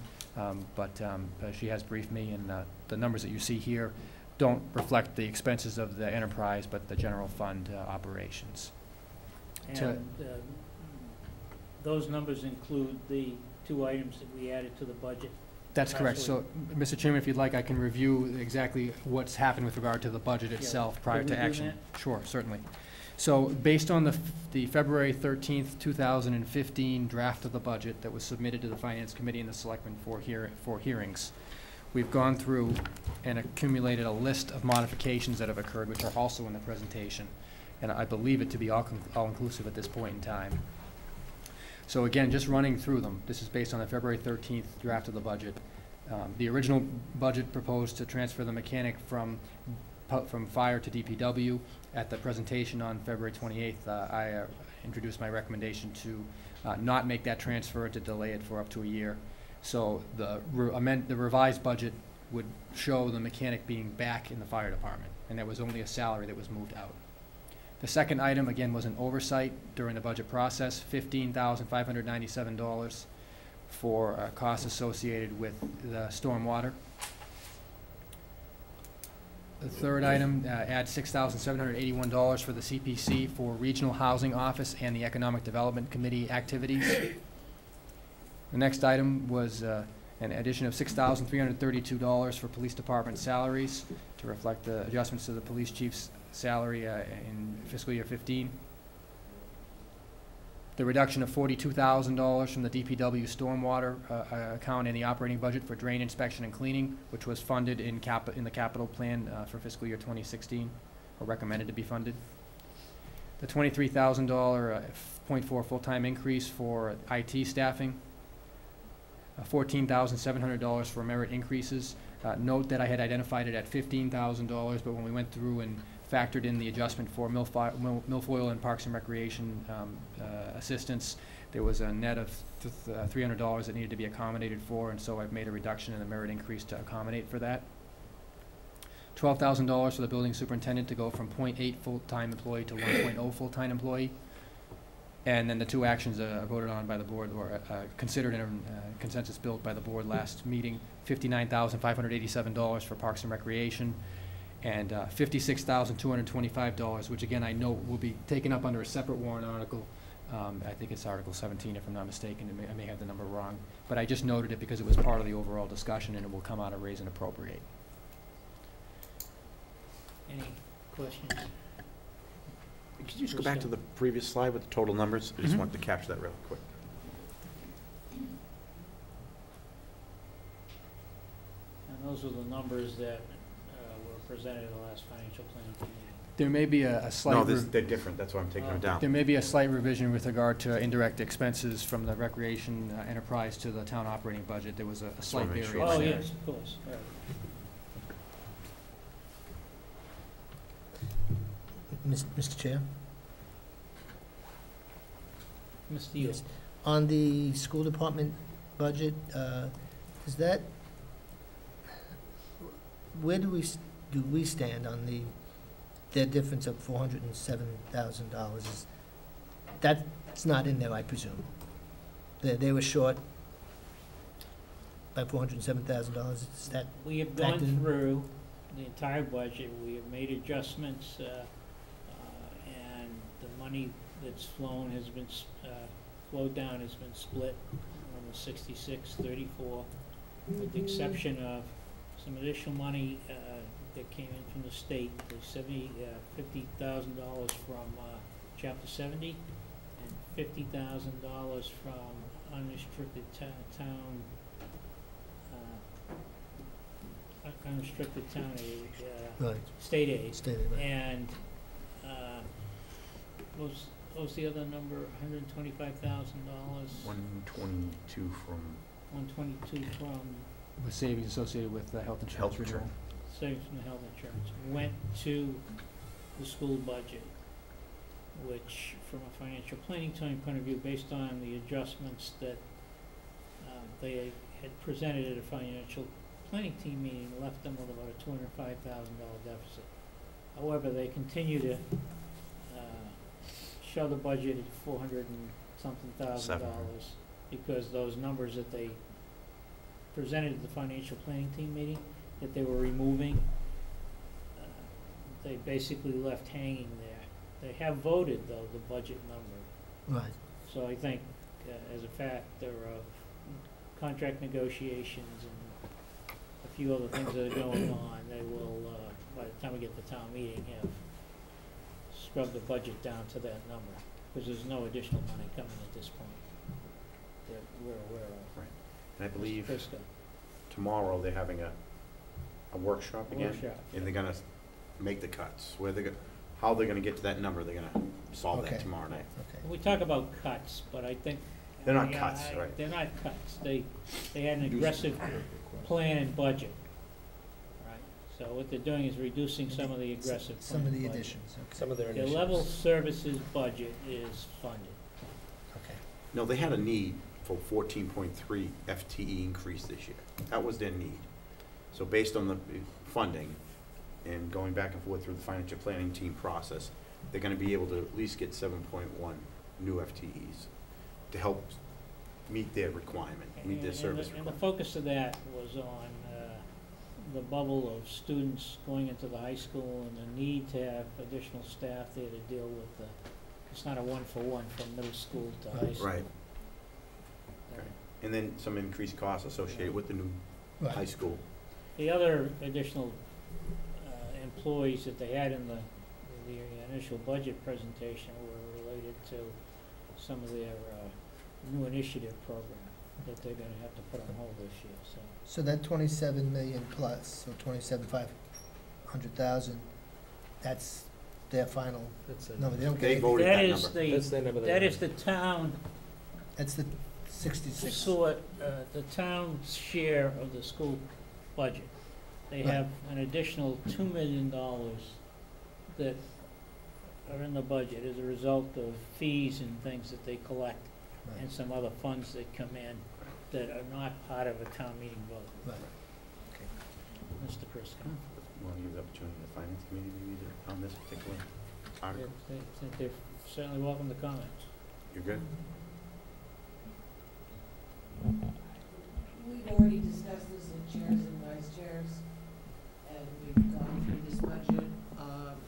But she has briefed me, and the numbers that you see here don't reflect the expenses of the enterprise, but the general fund operations. And those numbers include the two items that we added to the budget. That's correct. Actually- So, Mr. Chairman, if you'd like, I can review exactly what's happened with regard to the budget Yeah. itself prior Could to we do action. Sure, certainly. So, based on the February 13th, 2015 draft of the budget that was submitted to the Finance Committee and the Selectmen for hearings, we've gone through and accumulated a list of modifications that have occurred, which are also in the presentation. And I believe it to be all-inclusive at this point in time. So again, just running through them, this is based on the February 13th draft of the budget. The original budget proposed to transfer the mechanic from fire to DPW. At the presentation on February 28th, I introduced my recommendation to not make that transfer, to delay it for up to a year. So the revised budget would show the mechanic being back in the fire department, and there was only a salary that was moved out. The second item, again, was an oversight during the budget process, $15,597 for costs associated with the stormwater. The third item, add $6,781 for the CPC for Regional Housing Office and the Economic Development Committee activities. The next item was an addition of $6,332 for Police Department salaries to reflect the adjustments to the police chief's salary in fiscal year 15. The reduction of $42,000 from the DPW stormwater account in the operating budget for drain inspection and cleaning, which was funded in the capital plan for fiscal year 2016, or recommended to be funded. The $23,000 .4 full-time increase for IT staffing. $14,700 for merit increases. Note that I had identified it at $15,000, but when we went through and factored in the adjustment for milfoil and Parks and Recreation assistance, there was a net of $300 that needed to be accommodated for, and so I've made a reduction in the merit increase to accommodate for that. $12,000 for the building superintendent to go from .8 full-time employee to 1.0 full-time employee. And then the two actions voted on by the board, or considered in consensus built by the board last meeting, $59,587 for Parks and Recreation, and $56,225, which again I know will be taken up under a separate warrant article. I think it's Article 17, if I'm not mistaken. I may have the number wrong, but I just noted it because it was part of the overall discussion, and it will come out of raise and appropriate. Any questions? Could you just go back to the previous slide with the total numbers? I just Mhm. wanted to capture that real quick. And those are the numbers that were presented at the last financial planning meeting. There may be a slight. No, they're different, that's why I'm taking them down. There may be a slight revision with regard to indirect expenses from the recreation enterprise to the town operating budget. There was a slight make sure. variance Oh, there. yes, of course, right. Mr. Chair? Mr. Yule. Yes. On the school department budget, is that, where do we stand on their difference of $407,000? That's not in there, I presume. They were short by $407,000, is that? We have factored gone in? through the entire budget, we have made adjustments, and the money that's flowed down has been split on the 66-34, with the exception of some additional money that came in from the state, the $50,000 from Chapter 70, and $50,000 from unrestricted unrestricted town aid, Right, state aid. stated, right. And, what was the other number, $125,000? 122 from 122 from With savings associated with the health insurance health renewal. insurance. savings from the health insurance, went to the school budget, which, from a financial planning point of view, based on the adjustments that they had presented at a financial planning team meeting, left them with about a $205,000 deficit. However, they continue to show the budget at $400,000 because those numbers that they presented at the financial planning team meeting that they were removing, they basically left hanging there. They have voted, though, the budget number. Right. So I think, as a factor of contract negotiations and a few other things that are going on, they will, by the time we get to town meeting, have scrubbed the budget down to that number, because there's no additional money coming at this point that we're aware of. Right. And I believe Fiscal tomorrow they're having a workshop again. workshop. And they're gonna make the cuts, how they're gonna get to that number, they're gonna solve that Okay. tomorrow night. Okay. We talk about cuts, but I think. They're not cuts, right. They're not cuts. They had an aggressive plan and budget, right? So what they're doing is reducing some of the aggressive plan Some of the budget. additions, okay. Some of their The initiatives. level services budget is funded. Okay. No, they had a need for 14.3 FTE increase this year. That was their need. So based on the funding and going back and forth through the financial planning team process, they're gonna be able to at least get 7.1 new FTEs to help meet their requirement, meet their service And the requirement. focus of that was on the bubble of students going into the high school and the need to have additional staff there to deal with it's not a one-for-one from middle school to high school. Right. And then some increased costs associated with the new high Right. school. The other additional employees that they had in the initial budget presentation were related to some of their new initiative program that they're gonna have to put on hold this year, so. So that 27 million plus, or 27,500,000, that's their final That's it. number, they don't get They anything. voted That that is number. That's their number. that is the town That's the 66. the town's share of the school budget. They Right. have an additional $2 million that are in the budget as a result of fees and things that they collect Right. and some other funds that come in that are not part of a town meeting vote. Right. Okay. Mr. Prisco. Want to give the opportunity to the finance committee maybe on this particular article? They're certainly welcome to comment. You're good? We've already discussed this in chairs and vice chairs, and we've gone through this budget.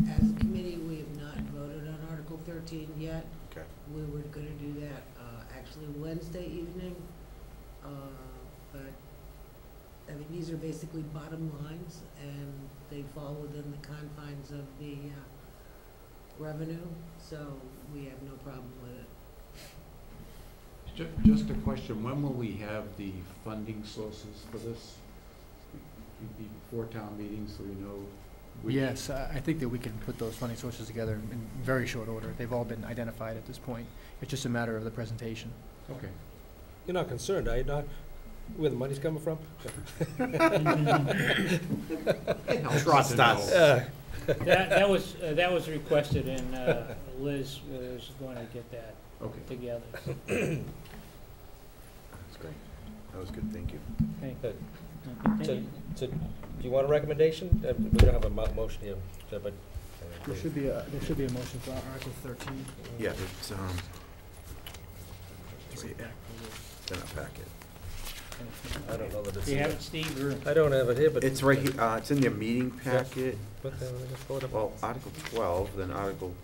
As a committee, we have not voted on Article 13 yet. Okay. We were gonna do that, actually Wednesday evening, but, I mean, these are basically bottom lines, and they fall within the confines of the, revenue, so we have no problem with it. Just a question, when will we have the funding sources for this? It'd be before town meeting, so we know Yes, I think that we can put those funding sources together in very short order. They've all been identified at this point. It's just a matter of the presentation. Okay. You're not concerned, are you, not where the money's coming from? Trust us. That was requested, and Liz was going to get that together. That's great. That was good, thank you. Okay. Good. Continue. So, do you want a recommendation? We don't have a motion here, but. There should be a motion for Article 13. Yeah, it's, it's in our packet. I don't know that it's. Do you have it, Steve, or? I don't have it here, but. It's right here, it's in your meeting packet. What the hell, let me just pull it up. Well, Article 12, then Article,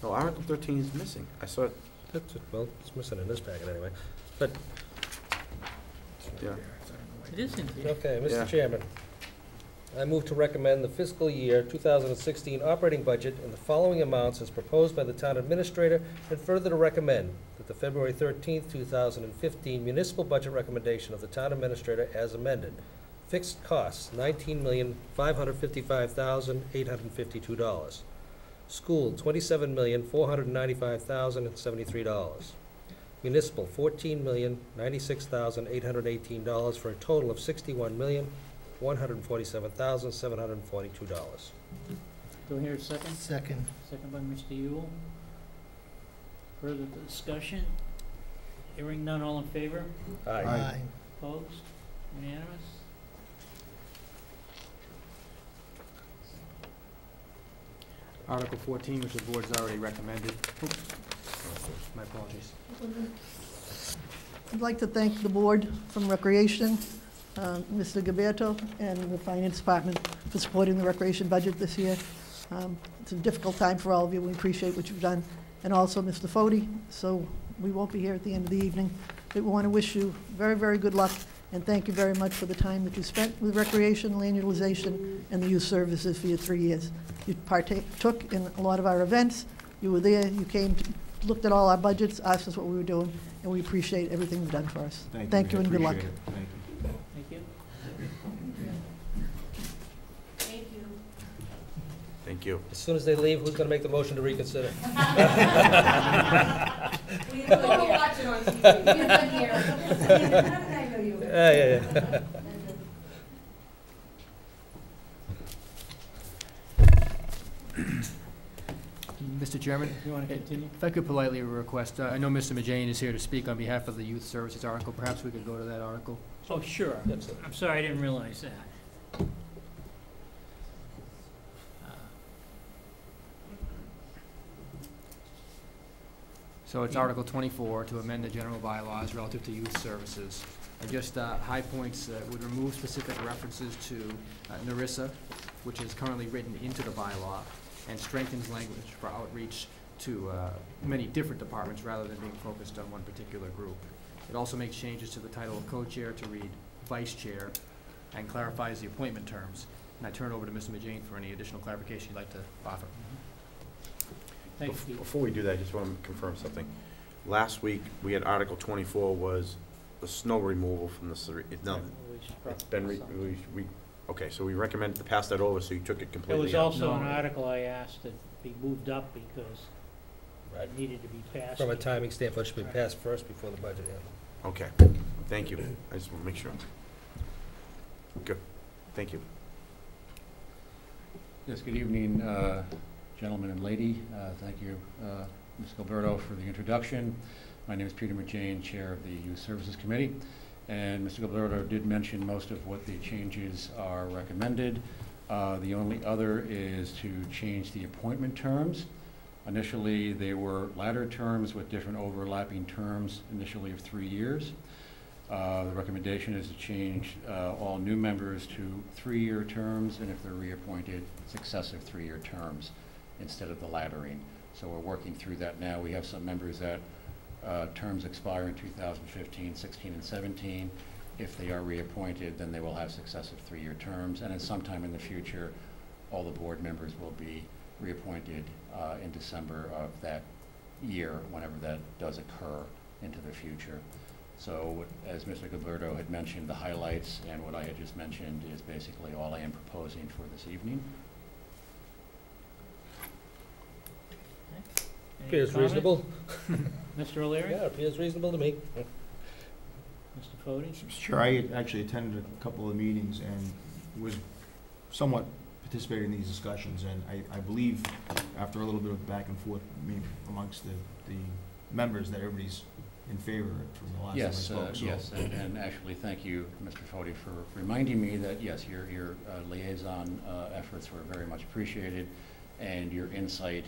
no, Article 13 is missing. I saw it, That's it. Well, it's missing in this packet anyway. But, yeah. It is in here. okay, Yeah. Mr. Chairman. I move to recommend the fiscal year 2016 operating budget in the following amounts as proposed by the town administrator, and further to recommend that the February 13th, 2015 municipal budget recommendation of the town administrator as amended. Fixed costs, $19,555,852. School, $27,495,073. Municipal, $14,096,818 for a total of $61,147,742. Do I hear a second? Second. Second by Mr. Yule. Further discussion? Hearing none, all in favor? Aye. Opposed? Unanimous? Article 14, which the board's already recommended. Oops. My apologies. I'd like to thank the board from Recreation, Mr. Gabberto, and the Finance Department for supporting the recreation budget this year. It's a difficult time for all of you. We appreciate what you've done. And also Mr. Fode, so we won't be here at the end of the evening. But we want to wish you very, very good luck, and thank you very much for the time that you spent with recreation, land utilization, and the youth services for your 3 years. You partook in a lot of our events. You were there. You came, looked at all our budgets, asked us what we were doing, and we appreciate everything you've done for us. Thank you and good luck. Appreciate it. Thank you. Thank you. Thank you. Thank you. As soon as they leave, who's gonna make the motion to reconsider? We will watch it on TV. We've been here. How did I know you? Yeah. Mr. Chairman? You want to continue? If I could politely request, I know Mr. Majane is here to speak on behalf of the Youth Services article. Perhaps we could go to that article. Oh, sure. Absolutely. I'm sorry, I didn't realize that. So it's Article 24 to amend the general bylaws relative to youth services. And just high points would remove specific references to NERISA, which is currently written into the bylaw, and strengthens language for outreach to many different departments rather than being focused on one particular group. It also makes changes to the title of co-chair to read vice chair and clarifies the appointment terms. And I turn over to Mr. Majane for any additional clarification you'd like to offer. Thanks, Steve. Before we do that, I just want to confirm something. Last week, we had Article 24 was the snow removal from the, no, it's been, okay, so we recommended to pass that over, so you took it There completely was out. also an article I asked that be moved up because it needed to be passed. From a timing standpoint, it should be passed first before the budget, yeah. Okay, thank you. I just want to make sure. Good, thank you. Yes, good evening, gentlemen and lady. Thank you, Ms. Gilberto, for the introduction. My name is Peter Majane, Chair of the Youth Services Committee. And Mr. Gilberto did mention most of what the changes are recommended. The only other is to change the appointment terms. Initially, they were laddered terms with different overlapping terms, initially of 3 years. The recommendation is to change all new members to 3-year terms, and if they're reappointed, successive 3-year terms instead of the laddering. So we're working through that now. We have some members that terms expire in 2015, 16, and 17. If they are reappointed, then they will have successive 3-year terms, and at some time in the future, all the board members will be reappointed in December of that year, whenever that does occur into the future. So as Mr. Gilberto had mentioned, the highlights and what I had just mentioned is basically all I am proposing for this evening. Any Appears comments? reasonable. Mr. O'Leary? Yeah, appears reasonable to me. Mr. Fode? Mr. Chair, I actually attended a couple of meetings and was somewhat participating in these discussions, and I believe after a little bit of back and forth amongst the members that everybody's in favor of it from the last time I spoke. So- Yes, and actually, thank you, Mr. Fode, for reminding me that, yes, your liaison efforts were very much appreciated, and your insight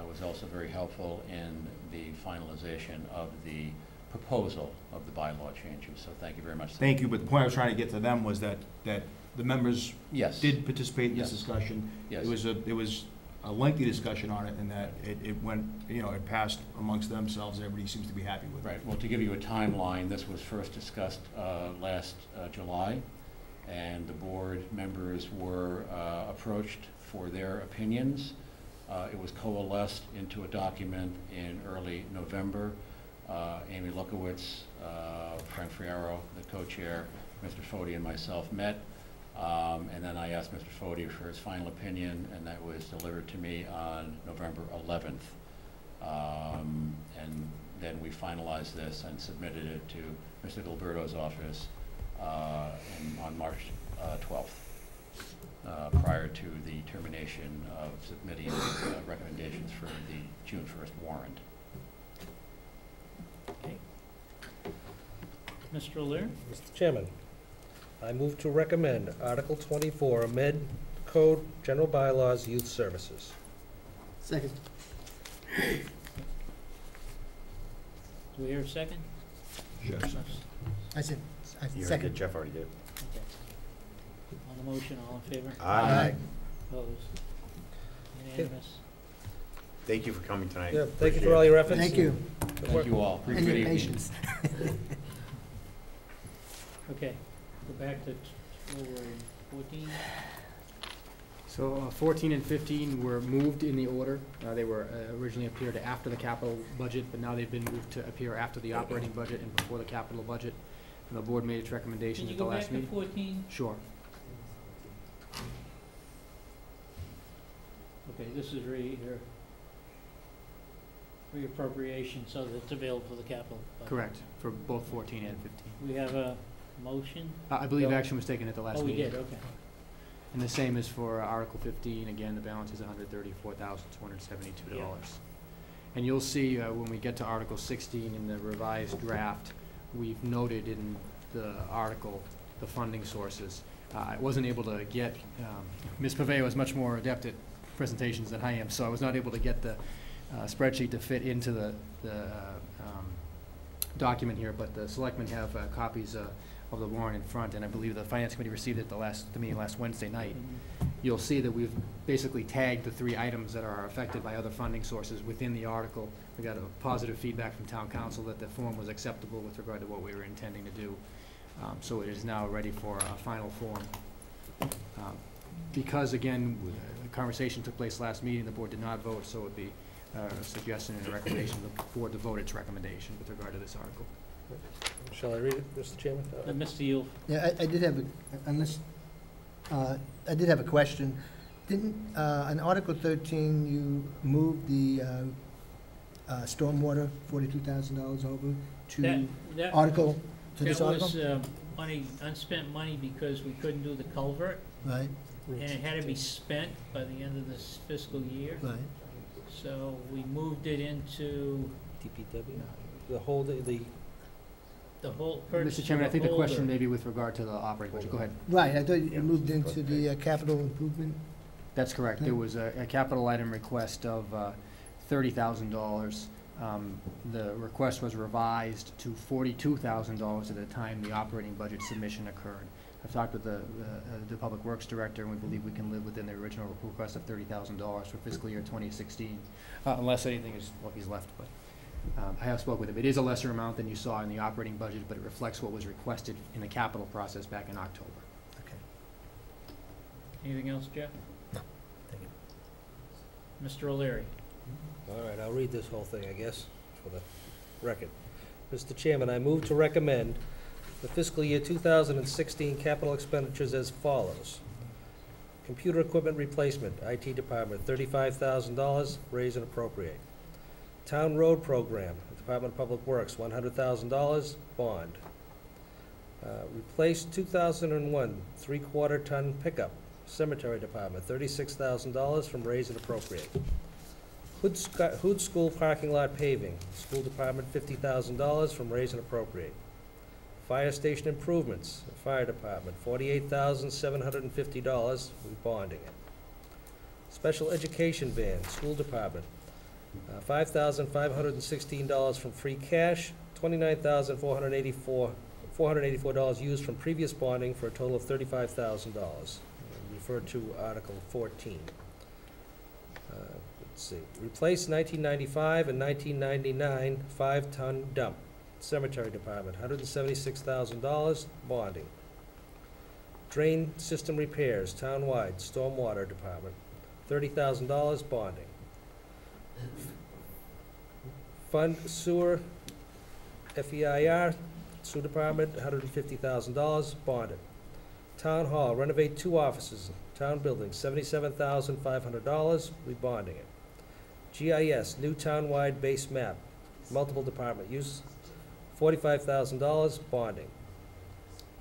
was also very helpful in the finalization of the proposal of the bylaw changes, so thank you very much. Thank you, but the point I was trying to get to them was that the members Yes. did participate in this Yes. discussion. Yes. It was a lengthy discussion on it, and that it went, it passed amongst themselves, everybody seems to be happy with it. Right, well, to give you a timeline, this was first discussed last July, and the board members were approached for their opinions. It was coalesced into a document in early November. Amy Lukowitz, Frank Friaro, the co-chair, Mr. Fode and myself met, and then I asked Mr. Fode for his final opinion, and that was delivered to me on November 11th. And then we finalized this and submitted it to Mr. Gilberto's office on March 12th, prior to the termination of submitting recommendations for the June 1st warrant. Okay. Mr. O'Leary? Mr. Chairman, I move to recommend Article 24, amend Code General Bylaws Youth Services. Second. Do we hear a second? Yes. I said, You already second. did, Jeff already did. Okay. On the motion, all in favor? Aye. Opposed? Unanimous? Thank you for coming tonight. Yeah, thank you Appreciate for all it. your efforts. Thank you. Thank you all. And Good your evening. patience. Okay, go back to 14. So 14 and 15 were moved in the order. They were originally appeared after the capital budget, but now they've been moved to appear after the operating budget and before the capital budget. And the board made its Can recommendations you at the go back last to meeting. 14? Sure. Okay, this is reappropriation so that it's available for the capital budget. Correct, for both 14 and 15. We have a motion? I believe No. action was taken at the last Oh, we meeting. did, okay. And the same is for Article 15. Again, the balance is $134,272. And you'll see when we get to Article 16 in the revised draft, we've noted in the article the funding sources. I wasn't able to get, Ms. Paveo is much more adept at presentations than I am, so I was not able to get the spreadsheet to fit into the document here, but the selectmen have copies of the warrant in front, and I believe the Finance Committee received it the meeting last Wednesday night. You'll see that we've basically tagged the 3 items that are affected by other funding sources within the article. We got a positive feedback from Town Council that the form was acceptable with regard to what we were intending to do. So it is now ready for a final form. Because, again, the conversation took place last meeting, the board did not vote, so it would be a suggestion and a recommendation of the board to vote its recommendation with regard to this article. Shall I read it, Mr. Chairman? Mr. Yule? Yeah, I did have I did have a question. Didn't, on Article 13, you moved the stormwater, $42,000 over to That article, to this article? That was money, unspent money because we couldn't do the culvert, Right, and it had to be spent by the end of this fiscal year. right. So we moved it into DPW? The whole, the the whole purchase. Mr. Chairman, I of think the question holder. may be with regard to the operating budget. Go ahead. Right, I thought you moved into the capital improvement. That's correct. There was a capital item request of $30,000. The request was revised to $42,000 at the time the operating budget submission occurred. I've talked with the Public Works Director, and we believe we can live within the original request of $30,000 for fiscal year 2016, unless anything is, well, he's left, but I have spoke with him. It is a lesser amount than you saw in the operating budget, but it reflects what was requested in the capital process back in October. Okay. Anything else, Jeff? No, thank you. Mr. O'Leary? All right, I'll read this whole thing, I guess, for the record. Mr. Chairman, I move to recommend the fiscal year 2016 capital expenditures as follows. Computer equipment replacement, IT department, $35,000, raise and appropriate. Town Road Program, Department of Public Works, $100,000, bond. Replace 2001 3/4 ton pickup, Cemetery Department, $36,000 from raise and appropriate. Hood School parking lot paving, School Department, $50,000 from raise and appropriate. Fire station improvements, Fire Department, $48,750, we're bonding it. Special education van, School Department, $5,516 from free cash, $29,484 used from previous bonding for a total of $35,000. Refer to Article 14. Let's see, replace 1995 and 1999 5-ton dump, Cemetery Department, $176,000, bonding. Drain system repairs, townwide, Stormwater Department, $30,000, bonding. Fund sewer, FEIR, Sewer Department, $150,000, bonded. Town Hall, renovate 2 offices, town buildings, $77,500, we bonding it. GIS, new townwide base map, multiple department use, $45,000, bonding.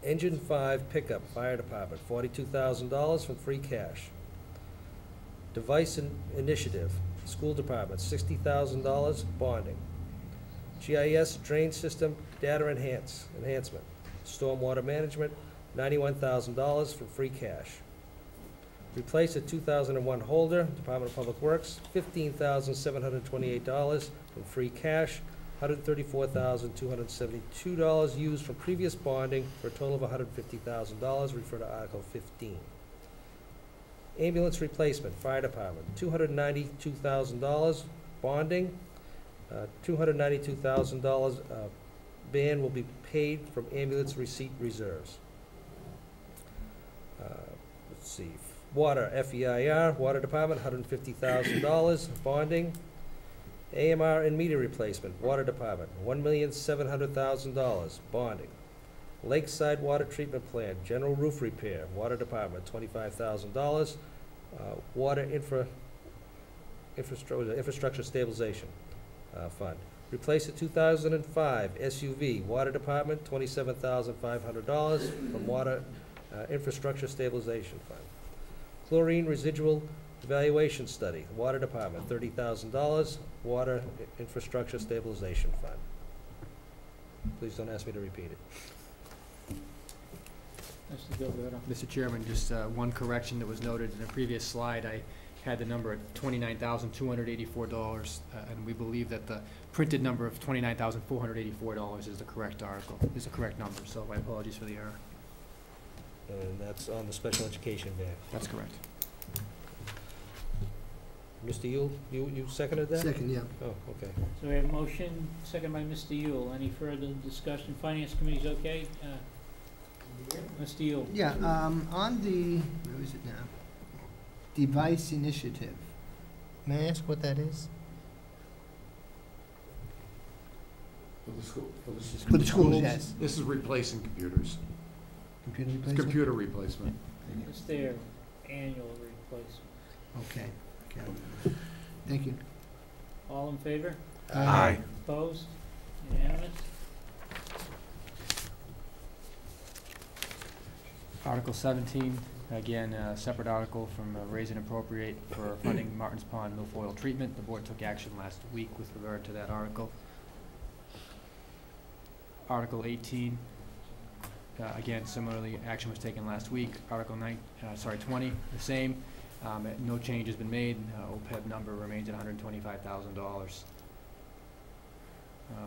Engine 5 pickup, Fire Department, $42,000 from free cash. Device Initiative, School Department, $60,000, bonding. GIS drain system data enhancement. Stormwater management, $91,000 from free cash. Replace a 2001 Holder, Department of Public Works, $15,728 from free cash, $134,272 used from previous bonding for a total of $150,000. Refer to Article 15. Ambulance replacement, Fire Department, $292,000, bonding, $292,000 ban will be paid from ambulance receipt reserves. Let's see, Water, FEIR, Water Department, $150,000, bonding. AMR and meter replacement, Water Department, $1,700,000, bonding. Lakeside Water Treatment Plant, general roof repair, Water Department, $25,000. Water infrastructure stabilization fund. Replace a 2005 SUV, Water Department, $27,500 from Water Infrastructure Stabilization Fund. Chlorine residual evaluation study, Water Department, $30,000, Water Infrastructure Stabilization Fund. Please don't ask me to repeat it. Mr. Gilberto. Mr. Chairman, just one correction that was noted in a previous slide. I had the number at $29,284, and we believe that the printed number of $29,484 is the correct number, so my apologies for the error. And that's on the special education ban. That's correct. Mr. Yule, you seconded that? Second, yeah. Oh, okay. So we have a motion, second by Mr. Yule. Any further discussion? Finance Committee's okay? Mr. Yule? Yeah, on the, where is it now? Device Initiative. May I ask what that is? For the school, For the schools, yes. This is replacing computers. Computer It's replacement? computer replacement. It's their annual replacement. Okay, okay. Thank you. All in favor? Aye. Opposed? Unanimous? Article 17, again, a separate article from raise and appropriate for funding Martins Pond milfoil treatment. The board took action last week with regard to that article. Article 18, again, similarly, action was taken last week. Article 20, the same. No change has been made. OPEB number remains at $125,000.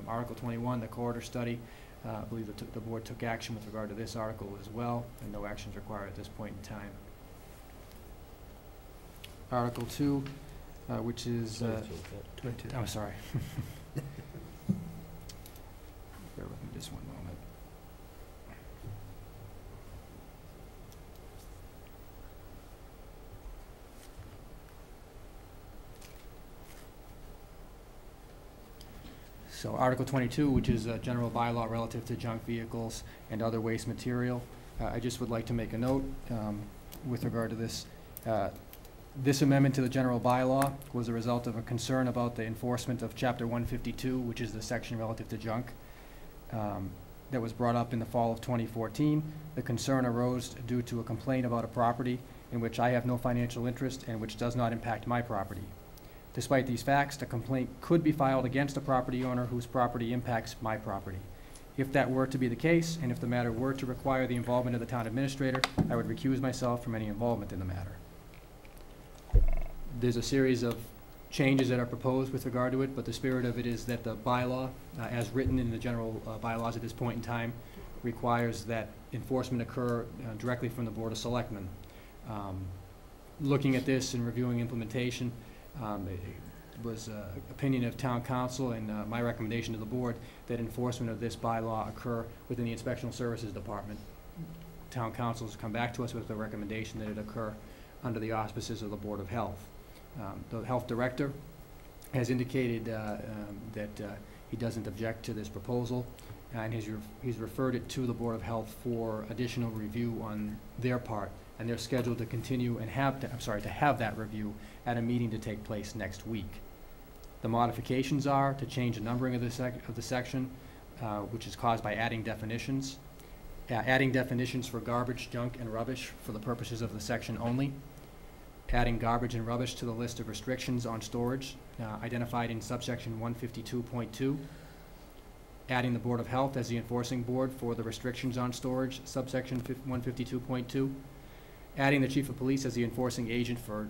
Article 21, the corridor study. I believe the board took action with regard to this article as well, and no action is required at this point in time. Article 2, which is... 22. I'm sorry. Bear with me just one moment. So Article 22, which is a general bylaw relative to junk vehicles and other waste material. I just would like to make a note with regard to this. This amendment to the general bylaw was a result of a concern about the enforcement of Chapter 152, which is the section relative to junk, that was brought up in the fall of 2014. The concern arose due to a complaint about a property in which I have no financial interest and which does not impact my property. Despite these facts, the complaint could be filed against a property owner whose property impacts my property. If that were to be the case, and if the matter were to require the involvement of the town administrator, I would recuse myself from any involvement in the matter. There's a series of changes that are proposed with regard to it, but the spirit of it is that the bylaw, as written in the general bylaws at this point in time, requires that enforcement occur directly from the Board of Selectmen. Looking at this and reviewing implementation, it was opinion of town council and my recommendation to the board that enforcement of this bylaw occur within the Inspectional Services Department. Town council has come back to us with a recommendation that it occur under the auspices of the Board of Health. The health director has indicated that he doesn't object to this proposal, and he's referred it to the Board of Health for additional review on their part, and they're scheduled to continue and have that review at a meeting to take place next week. The modifications are to change the numbering of the section, which is caused by adding definitions. Adding definitions for garbage, junk, and rubbish for the purposes of the section only. Adding garbage and rubbish to the list of restrictions on storage identified in subsection 152.2. Adding the Board of Health as the enforcing board for the restrictions on storage, subsection 152.2. Adding the Chief of Police as the enforcing agent for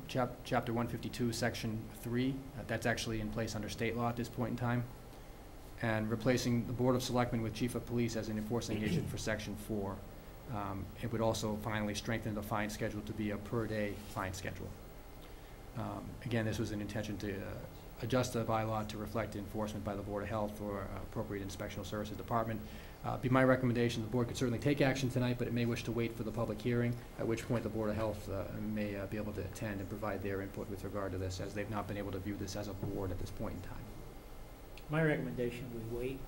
Chapter 152, Section 3. That's actually in place under state law at this point in time. And replacing the Board of Selectmen with Chief of Police as an enforcing agent for Section 4. It would also finally strengthen the fine schedule to be a per-day fine schedule. Again, this was an intention to adjust the bylaw to reflect enforcement by the Board of Health or appropriate Inspectional Services Department. Be my recommendation, the board could certainly take action tonight, but it may wish to wait for the public hearing, at which point the Board of Health may be able to attend and provide their input with regard to this, as they've not been able to view this as a board at this point in time. My recommendation, we wait.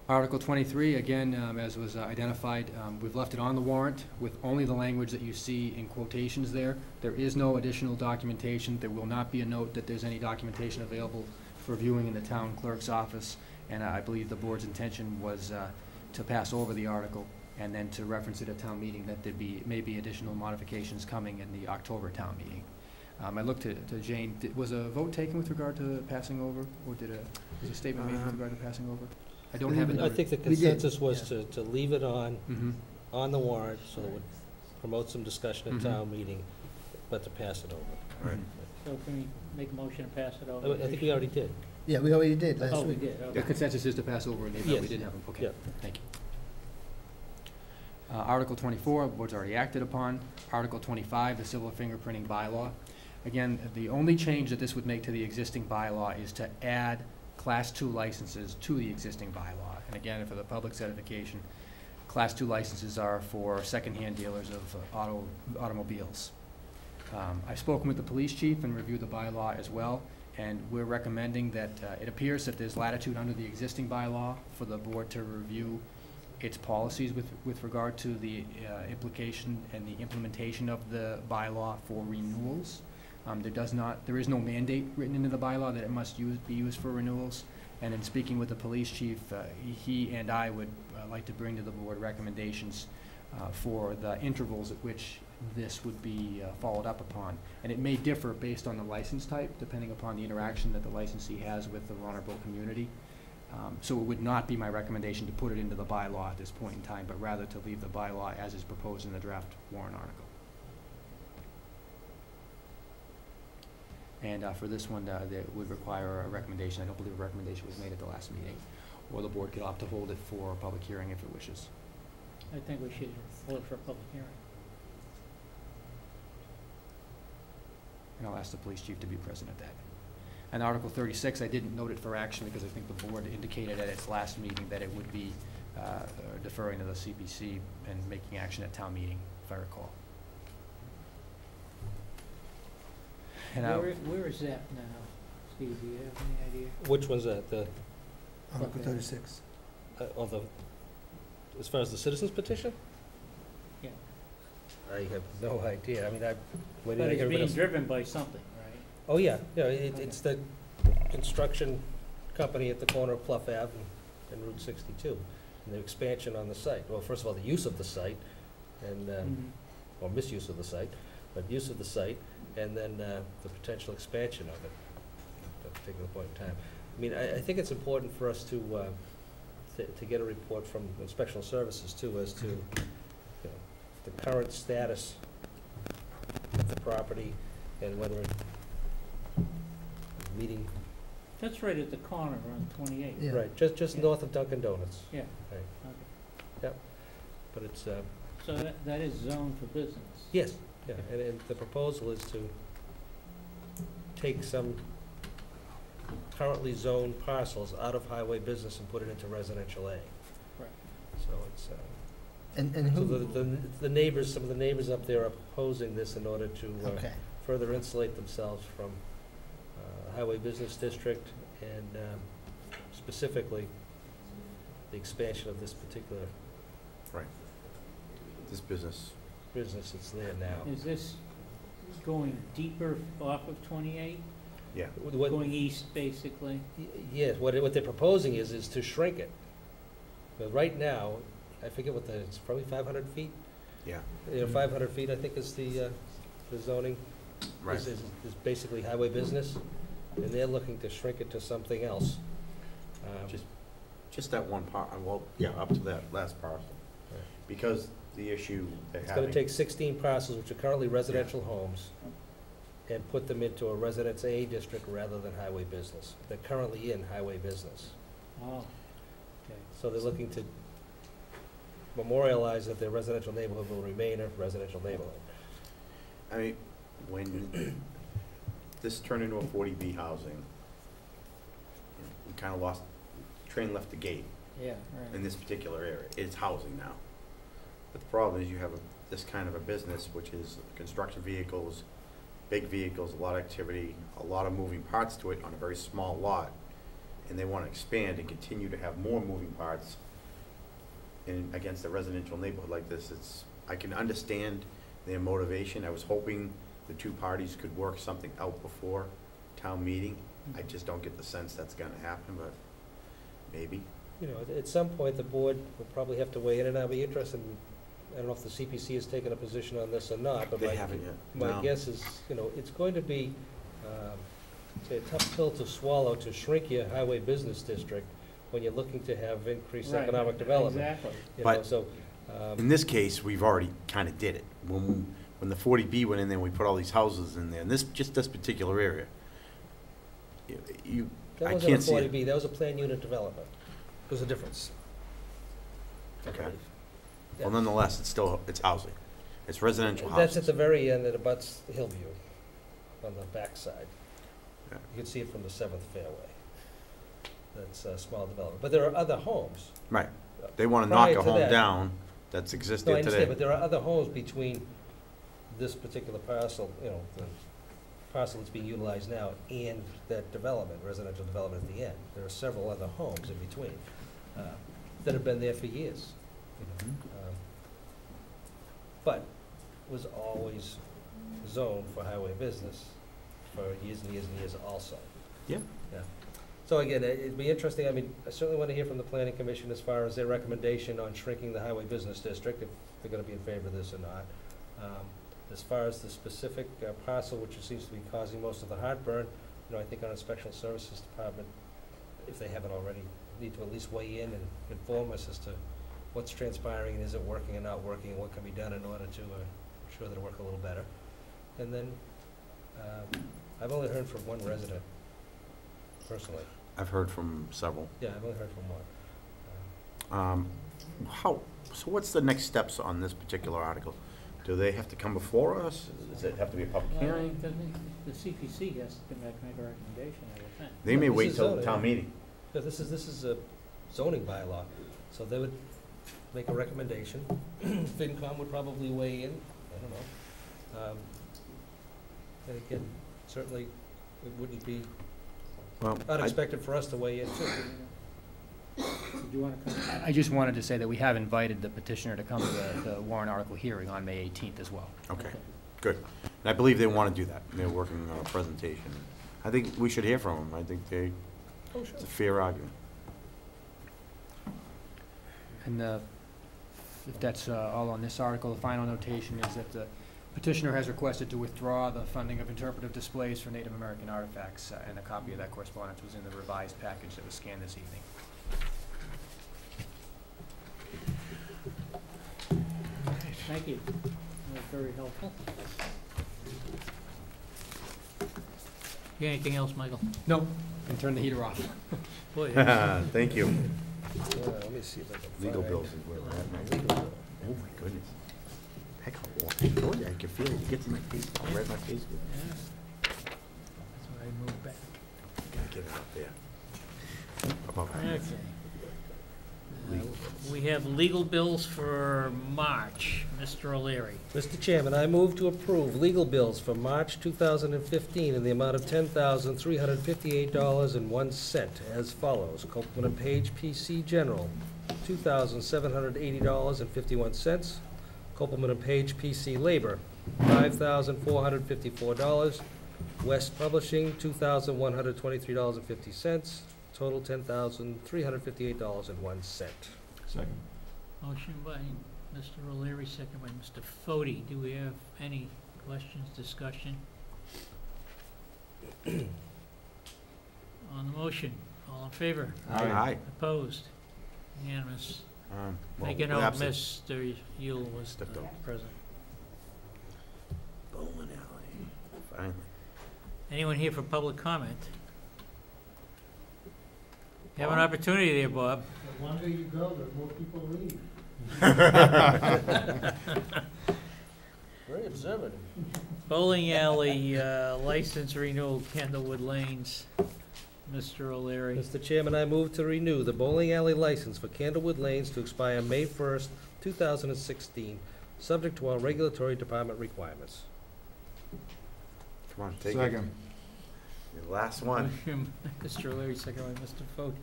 Article 23, again, as was identified, we've left it on the warrant with only the language that you see in quotations there. There is no additional documentation. There will not be a note that there's any documentation available for viewing in the town clerk's office, and I believe the board's intention was to pass over the article and then to reference it at town meeting that there may be additional modifications coming in the October town meeting. I looked to Jane. Was a vote taken with regard to passing over, or was a statement made with regard to passing over? I don't have it I noted. think the consensus was to leave it on the warrant, so it would promote some discussion at town meeting, but to pass it over. Right. So can we make a motion to pass it over? I think we already did. Yeah, we already did last Oh, we week. did, The okay. consensus is to pass over in the event we Yes. didn't have them. Okay, Yeah. thank you. Article 24, the board's already acted upon. Article 25, the civil fingerprinting bylaw. Again, the only change that this would make to the existing bylaw is to add Class 2 licenses to the existing bylaw. And again, for the public certification, Class 2 licenses are for secondhand dealers of automobiles. I've spoken with the police chief and reviewed the bylaw as well, and we're recommending that it appears that there's latitude under the existing bylaw for the board to review its policies with regard to the implication and the implementation of the bylaw for renewals. There is no mandate written into the bylaw that it must be used for renewals. And in speaking with the police chief, he and I would like to bring to the board recommendations for the intervals at which this would be followed up upon. And it may differ based on the license type, depending upon the interaction that the licensee has with the vulnerable community. So it would not be my recommendation to put it into the bylaw at this point in time, but rather to leave the bylaw as is proposed in the draft warrant article. And for this one, that would require a recommendation. I don't believe a recommendation was made at the last meeting, or the board could opt to hold it for a public hearing if it wishes. I think we should hold it for a public hearing. And I'll ask the police chief to be present at that. And Article 36, I didn't note it for action because I think the board indicated at its last meeting that it would be deferring to the CPC and making action at town meeting, if I recall. And Where is that now? Steve, do you have any idea? Which one's that? The, Article 36. as far as the citizens petition? I have no idea. I mean, I, But waiting to it's hear being else. driven by something, right? Oh, yeah, yeah, it's the construction company at the corner of Plough Ave and Route 62, and the expansion on the site. Well, first of all, the use of the site, and, or misuse of the site, but use of the site, and then the potential expansion of it at a particular point in time. I mean, I think it's important for us to get a report from Inspectional Services too, as to, you know, the current status of the property and whether it's meeting. That's right at the corner on 28. Yeah. Right, just Yeah. north of Dunkin' Donuts. Yeah. Right, Okay. but it's, So that is zoned for business? yes, yeah, and the proposal is to take some currently zoned parcels out of highway business and put it into residential A. Right. So it's, And so who, the neighbors, some of the neighbors up there are opposing this in order to okay, further insulate themselves from highway business district and specifically the expansion of this particular This business, business that's there now. Is this going deeper off of 28? yeah. Going east, basically? Yes, what they're proposing is to shrink it. But right now, I forget what it's probably 500 feet? Yeah. You know, 500 feet, I think, is the zoning. Right. Is basically highway business, and they're looking to shrink it to something else. Just that one part, well, yeah, up to that last parcel. Right. Because the issue they're It's having. gonna take 16 parcels, which are currently residential homes, and put them into a Residence A district rather than highway business. They're currently in highway business. Oh, okay. So they're looking to memorialize that their residential neighborhood will remain a residential neighborhood. I mean, when this turned into a 40B housing, we kind of lost, train left the gate Yeah, in right. this particular area. It's housing now. But the problem is you have this kind of a business, which is construction vehicles, big vehicles, a lot of activity, a lot of moving parts to it on a very small lot. And they want to expand and continue to have more moving parts against a residential neighborhood like this. I can understand their motivation. I was hoping the two parties could work something out before town meeting. I just don't get the sense that's gonna happen, but maybe. You know, at some point, the board will probably have to weigh in, and I'll be interested in, I don't know if the CPC has taken a position on this or not, but They haven't yet. my No. guess is, you know, it's going to be, say, a tough pill to swallow to shrink your highway business district when you're looking to have increased Right, economic development. Exactly. You know, But so, In this case, we've already kind of did it. When the 40B went in there, we put all these houses in there, and this particular area. that I wasn't a can't see it. 40B, that was a planned unit development. There's a difference. I Okay. believe. Well, nonetheless, it's housing. It's residential That's at houses. the very end that abuts Hillview, on the backside. Yeah. You can see it from the 7th fairway. That's a small development, but there are other homes. Right. They want to knock Prior a to home that- down that's No, I existed understand, but today. there are other homes between this particular parcel, you know, the parcel that's being utilized now, and that development, residential development at the end. There are several other homes in between that have been there for years. You know, but was always zoned for highway business for years and years and years also. Yeah. Yeah. So again, it'd be interesting, I mean, I certainly want to hear from the planning commission as far as their recommendation on shrinking the highway business district, if they're gonna be in favor of this or not. As far as the specific parcel, which seems to be causing most of the heartburn, you know, I think our Inspectional Services Department, if they haven't already, need to at least weigh in and inform us as to what's transpiring, and is it working or not working, and what can be done in order to ensure that it work a little better. And then, I've only heard from one resident, personally. I've heard from several. Yeah, I've only heard from one. So what's the next steps on this particular article? Do they have to come before us? Does it have to be a public Well, hearing? the CPC has to make a recommendation, I would think. They may This wait is till the zoning. town meeting. Yeah, this is a zoning bylaw, so they would make a recommendation. FinCom would probably weigh in, I don't know. And again, certainly, it wouldn't be Well, unexpected for us to weigh in too. Did you want to come? I just wanted to say that we have invited the petitioner to come to the warrant article hearing on May 18th as well. Okay, good. And I believe they want to do that. They're working on a presentation. I think we should hear from them. I think it's a fair argument. And if that's all on this article, the final notation is that the petitioner has requested to withdraw the funding of interpretive displays for Native American artifacts, and a copy of that correspondence was in the revised package that was scanned this evening. Thank you. That was very helpful. You got anything else, Michael? No. Can turn the heater off. Boy, Thank you. Let me see if I can Legal find bills is where we're at now. legal bill. Oh, my goodness. Heck, I told you, I can feel it. You get to my face, I'll read my face. Yeah. That's why I moved back. Gotta get it up there. Above my head. Okay. We have legal bills for March. Mr. O'Leary. Mr. Chairman, I move to approve legal bills for March 2015 in the amount of $10,358.01 as follows. Copeland and Page PC General, $2,780.51. Copeland and Page PC Labor, $5,454. West Publishing, $2,123.50. Total $10,358.01. Second. Motion by Mr. O'Leary, second by Mr. Fode. Do we have any questions, discussion? On the motion, all in favor? Aye. Opposed? Unanimous. Well, Make it we're out, absent. Mr. Yule was Stepped out. present. Bowling alley. Finally. Anyone here for public comment? You have an opportunity there, Bob. The longer you go, the more people leave. Very observant. Bowling alley, license renewal, Candlewood Lanes. Mr. O'Leary. Mr. Chairman, I move to renew the bowling alley license for Candlewood Lanes to expire May 1st, 2016, subject to all regulatory department requirements. Come on, take it. Second. Your last one. Motion, Mr. O'Leary, second by Mr. Fode.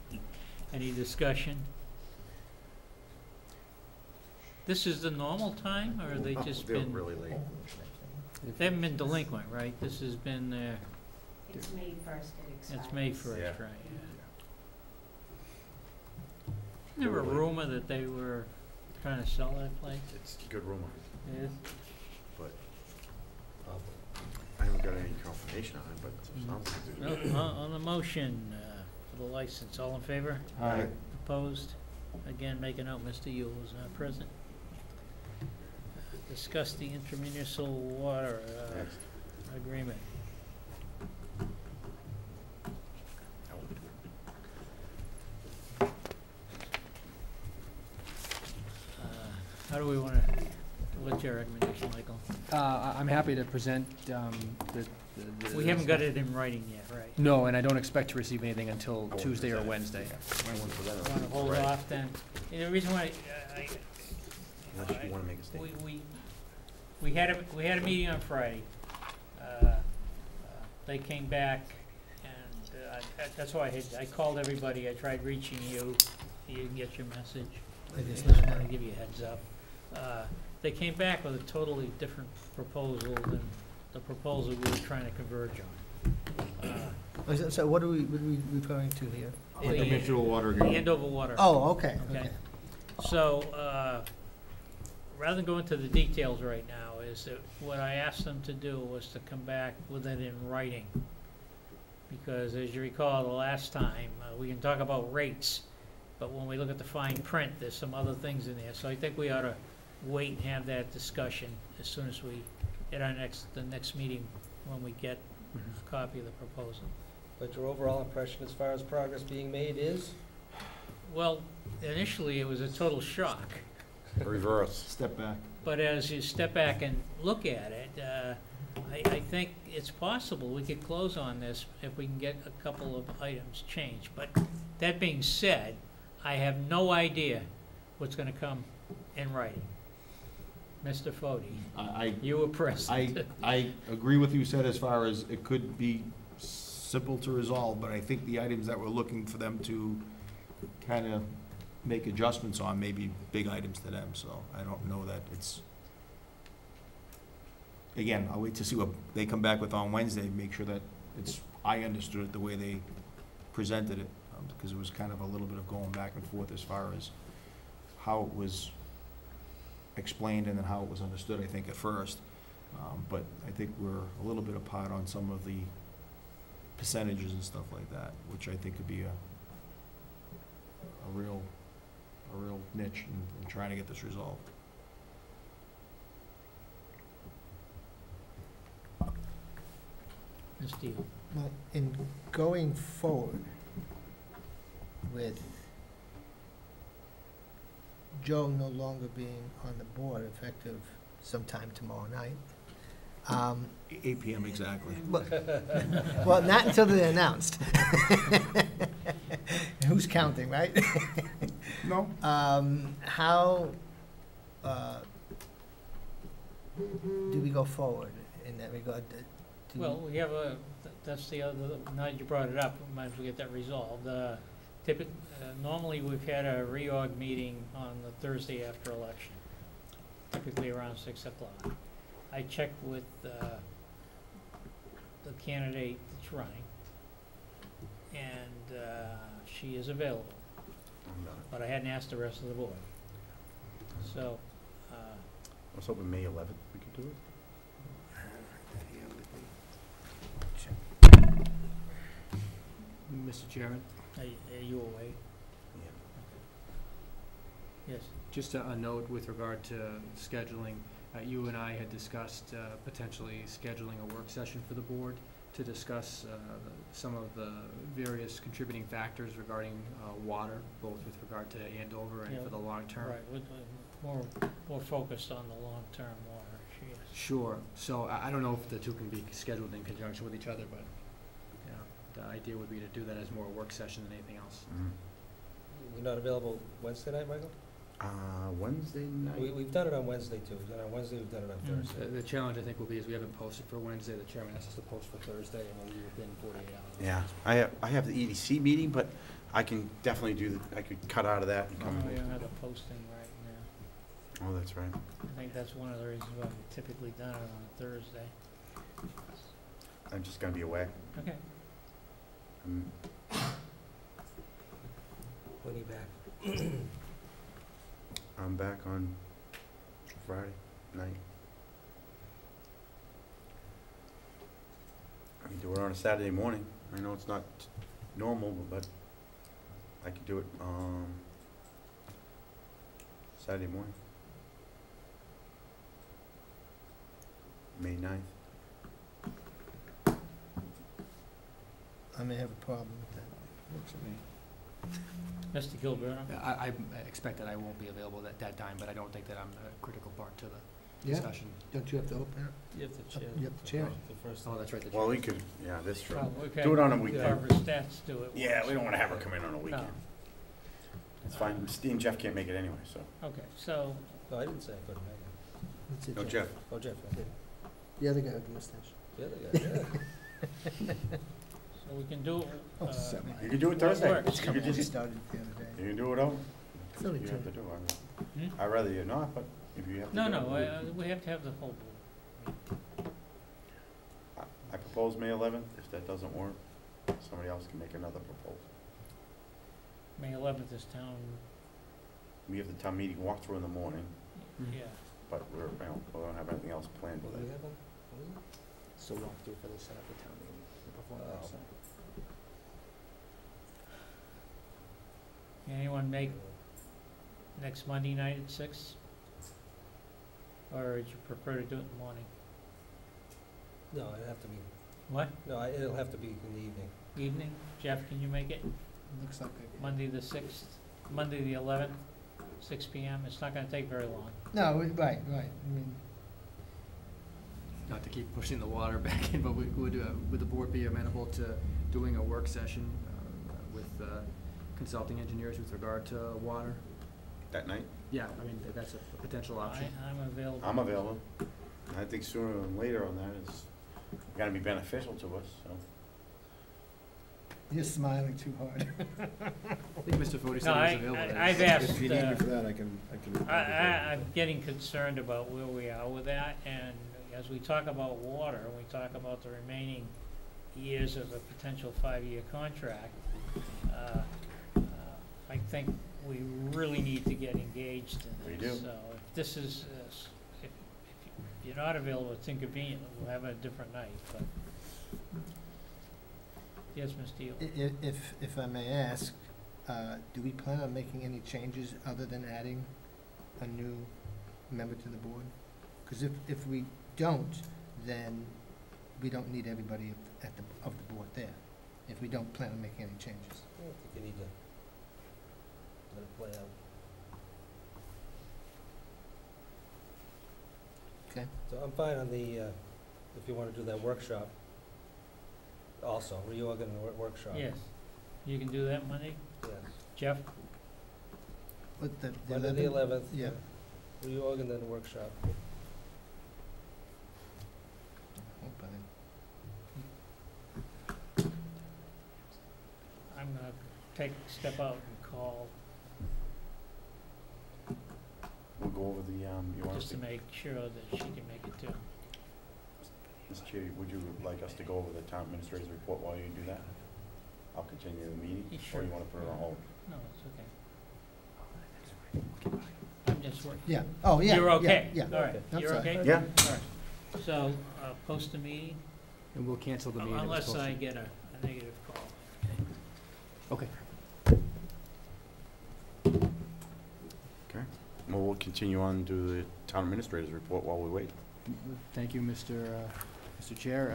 Any discussion? This is the normal time, or have they just They're been, really late. they haven't been delinquent, right? This has been, It's May 1st it expires. it's May 1st, Yeah. right, yeah. There were a rumor that they were trying to sell that place? It's a good rumor, Yes. but I haven't got any confirmation on it, but it sounds like No, on the motion, for the license, all in favor? Aye. Opposed? Again, make a note, Mr. Yule is not present. Discuss the intermunicipal water, Next. agreement. How do we wanna, what's your recommendation, Michael? I'm happy to present We haven't got it in writing yet, right? No, and I don't expect to receive anything until Tuesday or Wednesday. Want to hold off then? And the reason why, Unless you wanna make a statement. we had a meeting on Friday. They came back, and that's why I called everybody. I tried reaching you. You didn't get your message. I just wanted to give you a heads up. They came back with a totally different proposal than the proposal we were trying to converge on. So what are we referring to here? Intermunicipal water The agreement. Andover water. Oh, okay, Okay. okay. So, rather than go into the details right now, is that what I asked them to do was to come back with it in writing. Because as you recall, the last time, we can talk about rates, but when we look at the fine print, there's some other things in there. So I think we ought to wait and have that discussion as soon as we, at the next meeting, when we get a copy of the proposal. But your overall impression as far as progress being made is? Well, initially, it was a total shock. Reverse. Step back. But as you step back and look at it, I think it's possible we could close on this if we can get a couple of items changed. But that being said, I have no idea what's gonna come in writing. Mr. Fode, you were present. I agree with you said as far as it could be simple to resolve, but I think the items that we're looking for them to kind of make adjustments on maybe big items to them, so I don't know that it's, again, I'll wait to see what they come back with on Wednesday, make sure that it's, I understood it the way they presented it, because it was kind of a little bit of going back and forth as far as how it was explained and then how it was understood, I think, at first. But I think we're a little bit apart on some of the percentages and stuff like that, which I think could be a real niche in trying to get this resolved. Ms. Steele? Well, in going forward with Joe no longer being on the board effective sometime tomorrow night. 8 PM exactly. Well, not until they're announced. Who's counting, right? No. How do we go forward in that regard? Well, we have that's the other, now that you brought it up, we might as well get that resolved. Normally, we've had a reorg meeting on the Thursday after election, typically around 6 o'clock. I checked with the candidate that's running, and she is available, but I hadn't asked the rest of the board. So, I was hoping May 11th we could do it. Mr. Chairman, are you away? Yes. just a note with regard to scheduling. You and I had discussed potentially scheduling a work session for the board to discuss some of the various contributing factors regarding water, both with regard to Andover and for the long term. Right, with more focused on the long-term water issues. Sure. So I don't know if the two can be scheduled in conjunction with each other, but you know, the idea would be to do that as more a work session than anything else. You're not available Wednesday night, Michael? Wednesday night? We've done it on Wednesday too. We've done it on Wednesday, we've done it on Thursday. The challenge, I think, will be is we haven't posted for Wednesday. The chairman asked us to post for Thursday, and we'll be within 48 hours. Yeah, I have the EDC meeting, but I can definitely I could cut out of that and come. We don't have a posting right now. Oh, that's right. I think that's one of the reasons why we've typically done it on a Thursday. I'm just gonna be away. Okay. When are you back? I'm back on Friday night. I can do it on a Saturday morning. I know it's not normal, but I could do it Saturday morning. May 9th. I may have a problem with that. Works for me. Mr. Gilberto? I expect that I won't be available at that time, but I don't think that I'm a critical part to the discussion. Don't you have to open it? You have to chair. You have to chair it. The first. Oh, that's right. The Well, we could, yeah, that's true. Well, we've had Do it on a weekend. Barbara Stats do it. Yeah, once. we don't wanna have her come in on a weekend. It's fine. Steve and Jeff can't make it anyway, so. Okay, so, No, I didn't say I couldn't make it. That's it, No, Jeff. Oh, Jeff, I did. The other guy with the mustache. The other guy, yeah. so we can do, You can do it Thursday. works. You can We just, started the other day. you can do it out. It's only You two. have to do it. Hmm? I'd rather you not, but if you have to. no, do no, it, we have to have the whole board. I propose May 11th. If that doesn't work, somebody else can make another proposal. May 11th is town, We have the town meeting walkthrough in the morning, yeah. but we don't have anything else planned What with do we it. have on? What is it? So we'll do for the setup of town meeting, the performance. Can anyone make next Monday night at 6? Or would you prefer to do it in the morning? No, it'll have to be, What, no, it'll have to be in the evening. evening? Jeff, can you make it Looks like it. Monday the 6th, Monday the 11th, 6 PM? It's not gonna take very long. No, right. I mean, Not to keep pushing the water back in, but would the board be amenable to doing a work session with consulting engineers with regard to water? That night? Yeah, I mean, that's a potential option. I'm available. I'm available. I think sooner than later on that is gonna be beneficial to us, so. You're smiling too hard. I think Mr. Fode No, said he was available. I've asked, If you need me for that, I can. I'm getting concerned about where we are with that, and as we talk about water, and we talk about the remaining years of a potential 5-year contract, I think we really need to get engaged in this. We do. So if this is, if you're not available, it's inconvenient, we'll have a different night, but. Yes, Ms. Deal? If I may ask, do we plan on making any changes other than adding a new member to the board? Because if we don't, then we don't need everybody of the board there, if we don't plan on making any changes. I don't think you need to let it play out. Okay. So I'm fine on the, if you want to do that workshop, also, reorgan the workshop. Yes. You can do that Monday? Yes. Jeff? But the Monday the 11th. Yeah. Reorgan then workshop. I'm gonna step out and call, We'll go over the, you want us just to, to make sure that she can make it too. Mr. Chair, would you like us to go over the town administrator's report while you do that? I'll continue the meeting, Sure. or you wanna put it on hold? No, it's okay. I'm just working. Yeah, oh, yeah. You're okay? Yeah, All right, I'm you're sorry. okay? Yeah. All right. So, post the meeting, And we'll cancel the meeting. that was unless I posted. get a negative call. Okay. Well, we'll continue on to the town administrator's report while we wait. Thank you, Mr. Chair.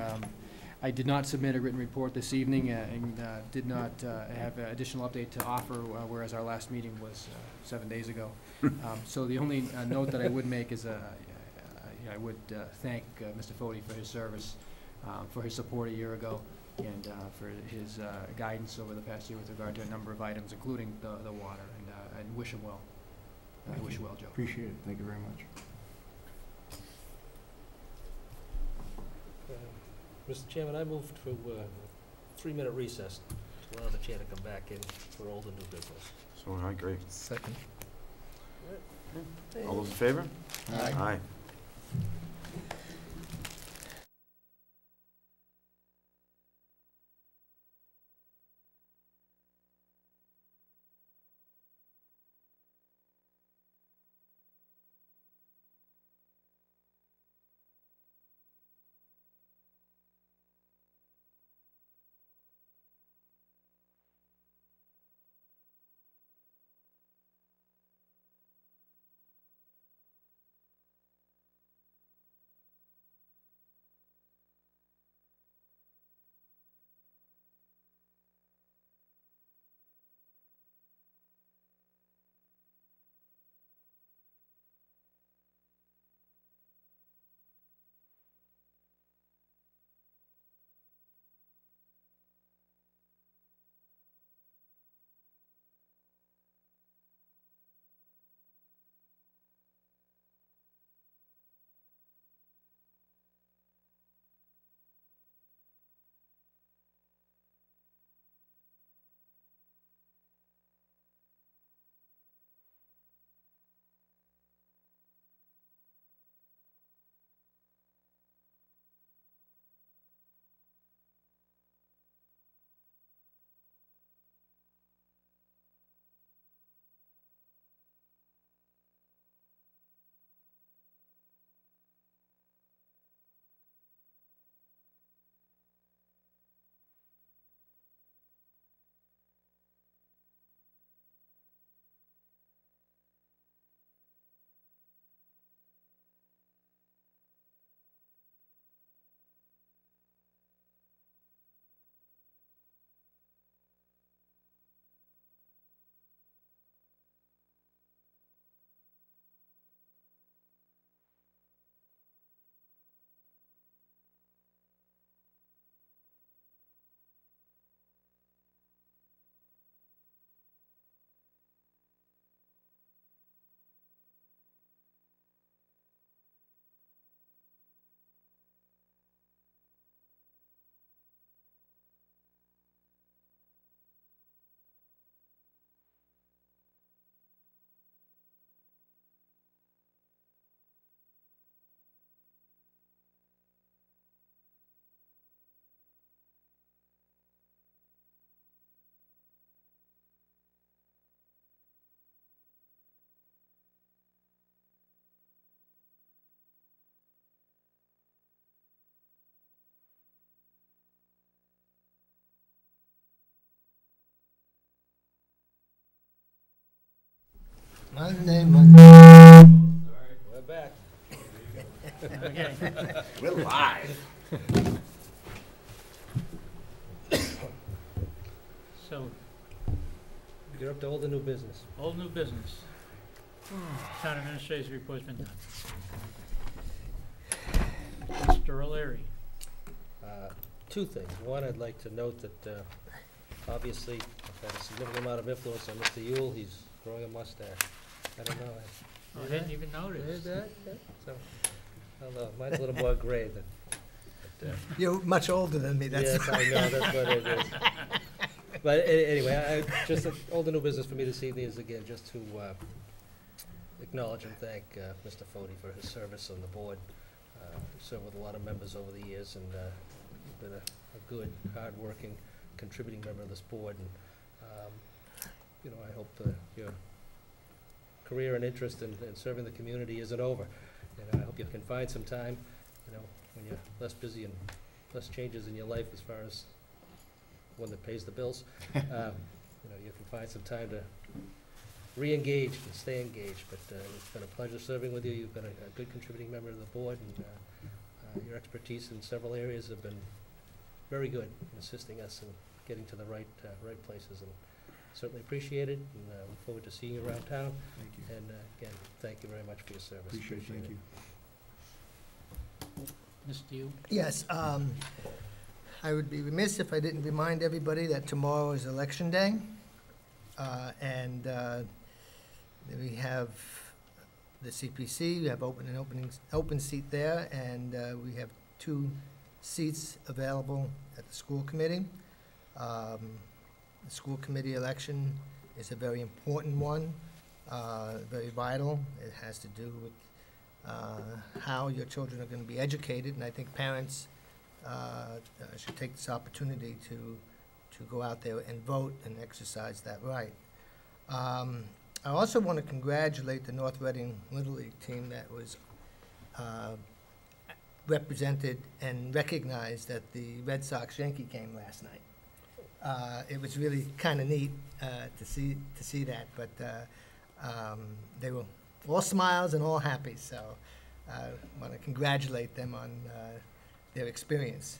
I did not submit a written report this evening and did not have additional update to offer, whereas our last meeting was 7 days ago. So the only note that I would make is I would thank Mr. Fode for his service, for his support a year ago, and for his guidance over the past year with regard to a number of items, including the water, and wish him well. I wish you well, Joe. Appreciate it, thank you very much. Mr. Chairman, I move to a 3-minute recess to allow the chair to come back in for old and new business. So, I agree. Second. All those in favor? Aye. Aye. Monday, Monday. We're back. Okay. We're live. So, You're up to old and new business. old new business. Town administrator's report's been done. Mr. O'Leary. Two things. One, I'd like to note that, obviously, I've had a significant amount of influence on Mr. Yule. He's growing a mustache. I don't know. I didn't even notice. Yeah, so, I don't know. Mine's a little more gray than. You're much older than me, that's. Yes, I know, that's what it is. But anyway, just old and new business for me this evening is, again, just to acknowledge and thank Mr. Fode for his service on the board. Served with a lot of members over the years, and been a good, hard-working, contributing member of this board. And you know, I hope your career and interest in serving the community isn't over. And I hope you can find some time, you know, when you're less busy and less changes in your life as far as one that pays the bills. You know, you can find some time to re-engage and stay engaged. But it's been a pleasure serving with you. You've been a good contributing member of the board, and your expertise in several areas have been very good in assisting us in getting to the right places. And certainly appreciate it, and look forward to seeing you around town. Thank you. And again, thank you very much for your service. Appreciate it, thank you. Mr. Yule. Yes, I would be remiss if I didn't remind everybody that tomorrow is Election Day. And we have the CPC, we have open seat there, and we have 2 seats available at the school committee. The school committee election is a very important one, very vital. It has to do with how your children are going to be educated, and I think parents should take this opportunity to go out there and vote and exercise that right. I also want to congratulate the North Reading Little League team that was represented and recognized at the Red Sox-Yankee game last night. It was really kind of neat to see that, but they were all smiles and all happy, so I want to congratulate them on their experience.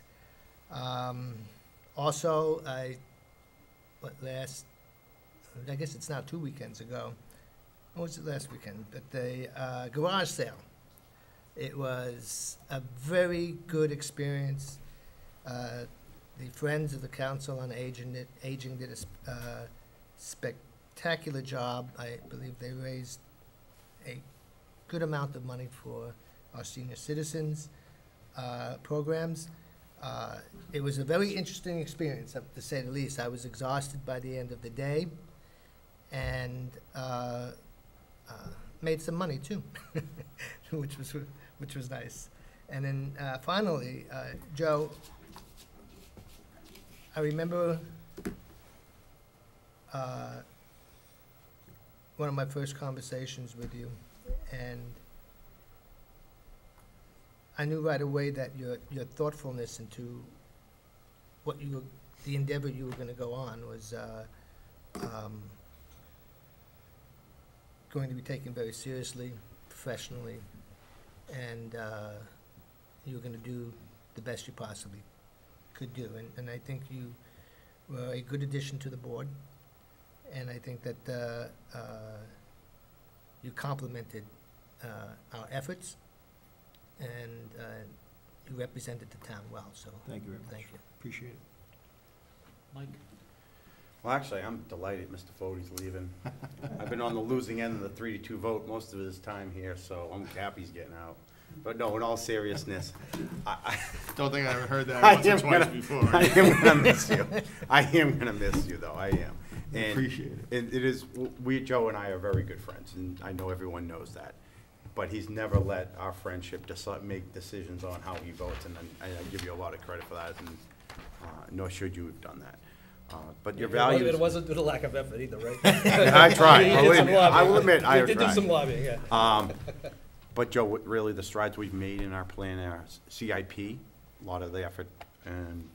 Also, I guess it's now 2 weekends ago. What was it last weekend? But the garage sale. It was a very good experience. The Friends of the Council on Aging did a spectacular job. I believe they raised a good amount of money for our senior citizens programs. It was a very interesting experience, to say the least. I was exhausted by the end of the day, and made some money too, which was nice. And then finally, Joe, I remember one of my first conversations with you, and I knew right away that your thoughtfulness into the endeavor you were going to go on was going to be taken very seriously, professionally, and you were going to do the best you possibly could do. And I think you were a good addition to the board, and I think that you complemented our efforts, and you represented the town well, so Thank you very much. thank you. Appreciate it. Mike. Well, actually, I'm delighted Mr. Fode's leaving. I've been on the losing end of the 3-2 vote most of his time here, so I'm happy he's getting out. But no, in all seriousness, I Don't think I ever heard that I once or am twice gonna- before. I am gonna miss you. I am gonna miss you, though. I am. And Appreciate it. it is, Joe and I are very good friends, and I know everyone knows that. But he's never let our friendship make decisions on how he votes, and I give you a lot of credit for that, and nor should you have done that. But your values. It wasn't due to lack of effort either, right? I tried. You did some lobbying. I will admit, I You did do tried. some lobbying, yeah. But Joe, really the strides we've made in our plan, our CIP, a lot of the effort, and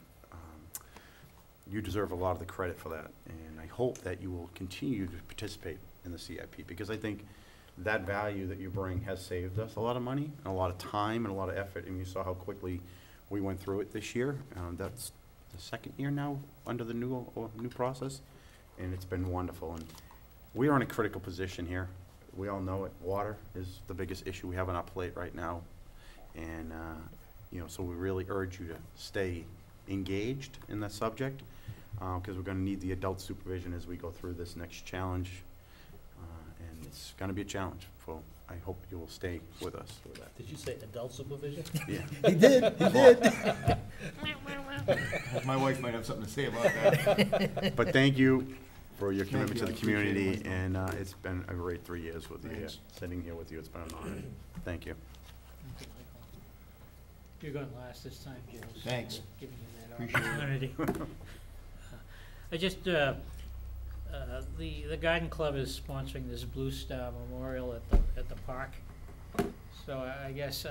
you deserve a lot of the credit for that, and I hope that you will continue to participate in the CIP, because I think that value that you bring has saved us a lot of money, and a lot of time, and a lot of effort, and you saw how quickly we went through it this year. That's the second year now under the new process, and it's been wonderful. And we are in a critical position here. We all know it. Water is the biggest issue we have on our plate right now, and you know, so we really urge you to stay engaged in the subject, because we're going to need the adult supervision as we go through this next challenge, and it's going to be a challenge. So I hope you will stay with us with that. Did you say adult supervision? Yeah. He did, he did. My wife might have something to say about that. But thank you for your commitment you. to the I appreciate community, it, Michael. and it's been a great 3 years with you, Thanks. sitting here with you. It's been an honor. Thank you. Thank you, Michael. You're going last this time, Joe. so Thanks. we're giving you that Appreciate it. opportunity. I just, the Garden Club is sponsoring this Blue Star Memorial at the park. So I guess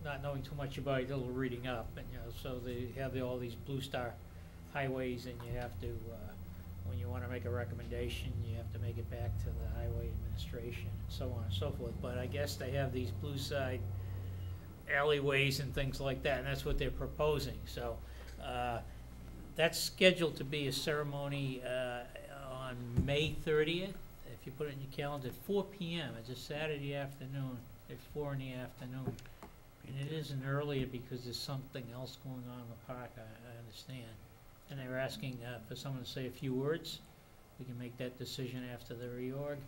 not knowing too much about it, a little reading up, and, you know, so they have all these Blue Star highways, and you have to, when you wanna make a recommendation, you have to make it back to the highway administration, and so on and so forth. But I guess they have these blue side alleyways and things like that, and that's what they're proposing. So, that's scheduled to be a ceremony, on May 30th. If you put it in your calendar, at 4 p.m. It's a Saturday afternoon, at 4 in the afternoon. And it isn't earlier because there's something else going on in the park, I understand. And they were asking for someone to say a few words. We can make that decision after the reorg.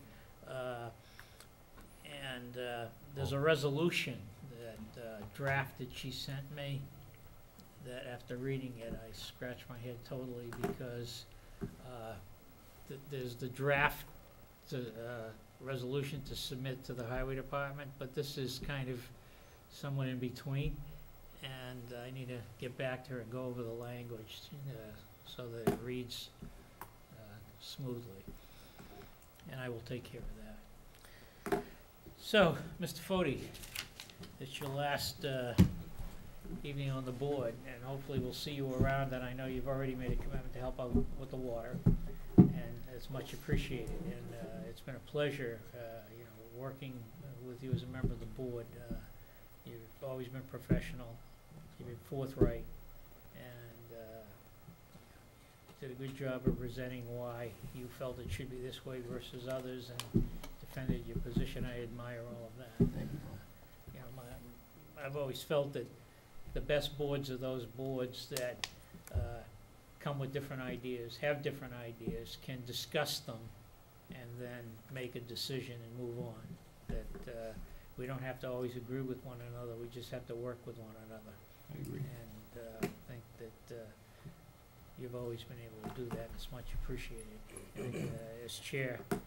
There's a resolution that draft that she sent me, that after reading it, I scratched my head totally, because there's the draft resolution to submit to the highway department, but this is kind of somewhat in between, and I need to get back to her and go over the language so that it reads smoothly, and I will take care of that. So, Mr. Fode, it's your last evening on the board, and hopefully we'll see you around, and I know you've already made a commitment to help out with the water, and it's much appreciated, and it's been a pleasure, you know, working with you as a member of the board. You've always been professional, you've been forthright, and did a good job of presenting why you felt it should be this way versus others, and defended your position. I admire all of that. Thank you. You know, I've always felt that the best boards are those boards that come with different ideas, have different ideas, can discuss them, and then make a decision and move on. That we don't have to always agree with one another, we just have to work with one another. I agree. And I think that you've always been able to do that, and it's much appreciated. And as chair, the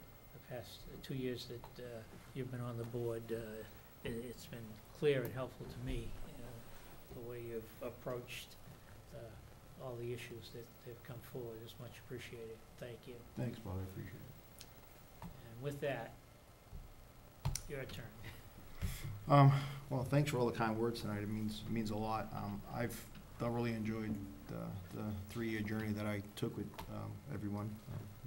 past 2 years that you've been on the board, it's been clear and helpful to me, the way you've approached all the issues that have come forward. Is much appreciated. Thank you. Thanks, Bob, I appreciate it. And with that, your turn. Well, thanks for all the kind words tonight. It means a lot. I've thoroughly enjoyed the 3-year journey that I took with everyone.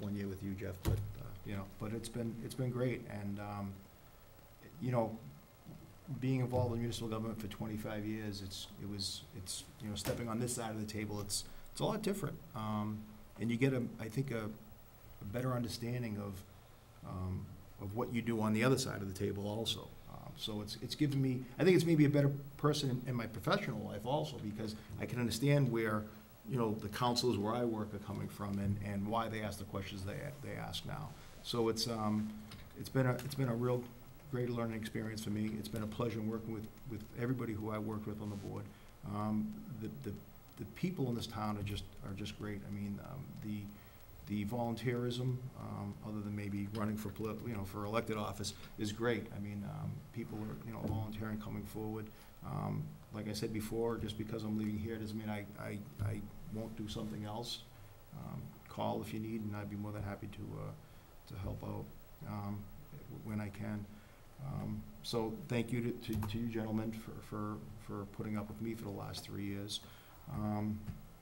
1 year with you, Jeff, but you know, but it's been great. And you know, being involved in municipal government for 25 years, it's you know, stepping on this side of the table, it's a lot different. And you get I think a better understanding of what you do on the other side of the table also. So it's given me, I think it's made me a better person in my professional life also, because I can understand where, you know, the councils where I work are coming from, and why they ask the questions they ask now. So it's been a real great learning experience for me. It's been a pleasure working with everybody who I worked with on the board. The people in this town are just great. I mean, the volunteerism, other than maybe running for for elected office, is great. I mean, people are, you know, volunteering, coming forward. Like I said before, just because I'm leaving here doesn't mean I won't do something else. Call if you need, and I'd be more than happy to help out when I can. So thank you to you gentlemen for putting up with me for the last 3 years.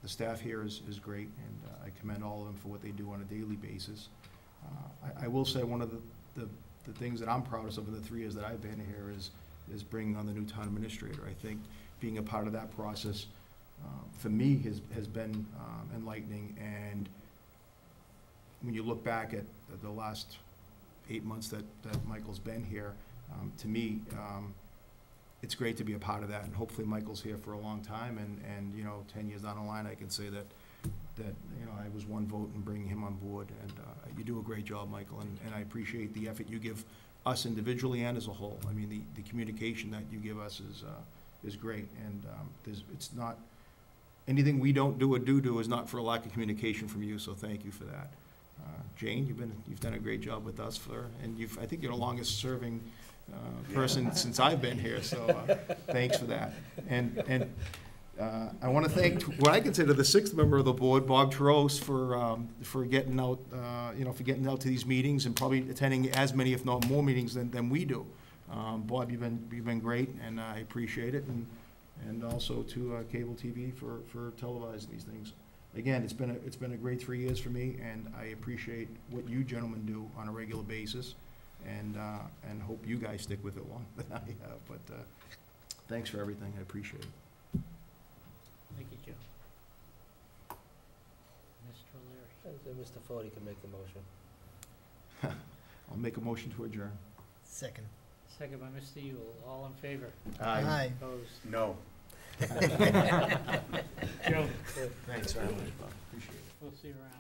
The staff here is great, and I commend all of them for what they do on a daily basis. I will say one of the things that I'm proudest of in the 3 years that I've been here is bringing on the new town administrator. I think being a part of that process, for me, has been enlightening. And when you look back at the last 8 months that Michael's been here, to me, it's great to be a part of that. And hopefully Michael's here for a long time, and 10 years down the line, I can say that I was one vote in bringing him on board. And you do a great job, Michael, and I appreciate the effort you give us individually and as a whole. I mean, the communication that you give us is great, and it's not, anything we don't do or do is not for a lack of communication from you, so thank you for that. Jane, you've done a great job with us and I think you're the longest serving person since I've been here, so thanks for that. And I want to thank what I consider the 6th member of the board, Bob Trost, for getting out, for getting out to these meetings and probably attending as many, if not more, meetings than we do. Bob, you've been great, and I appreciate it, and also to cable TV for televising these things. Again, it's been a great 3 years for me, and I appreciate what you gentlemen do on a regular basis, and hope you guys stick with it longer than I have. But thanks for everything. I appreciate it. Thank you, Joe. Mr. O'Leary. Mr. Fode can make the motion. I'll make a motion to adjourn. Second. Second by Mr. Yule. All in favor? Aye. Opposed? No. Joe, Thanks very much, Bob. Appreciate it. we'll see you around.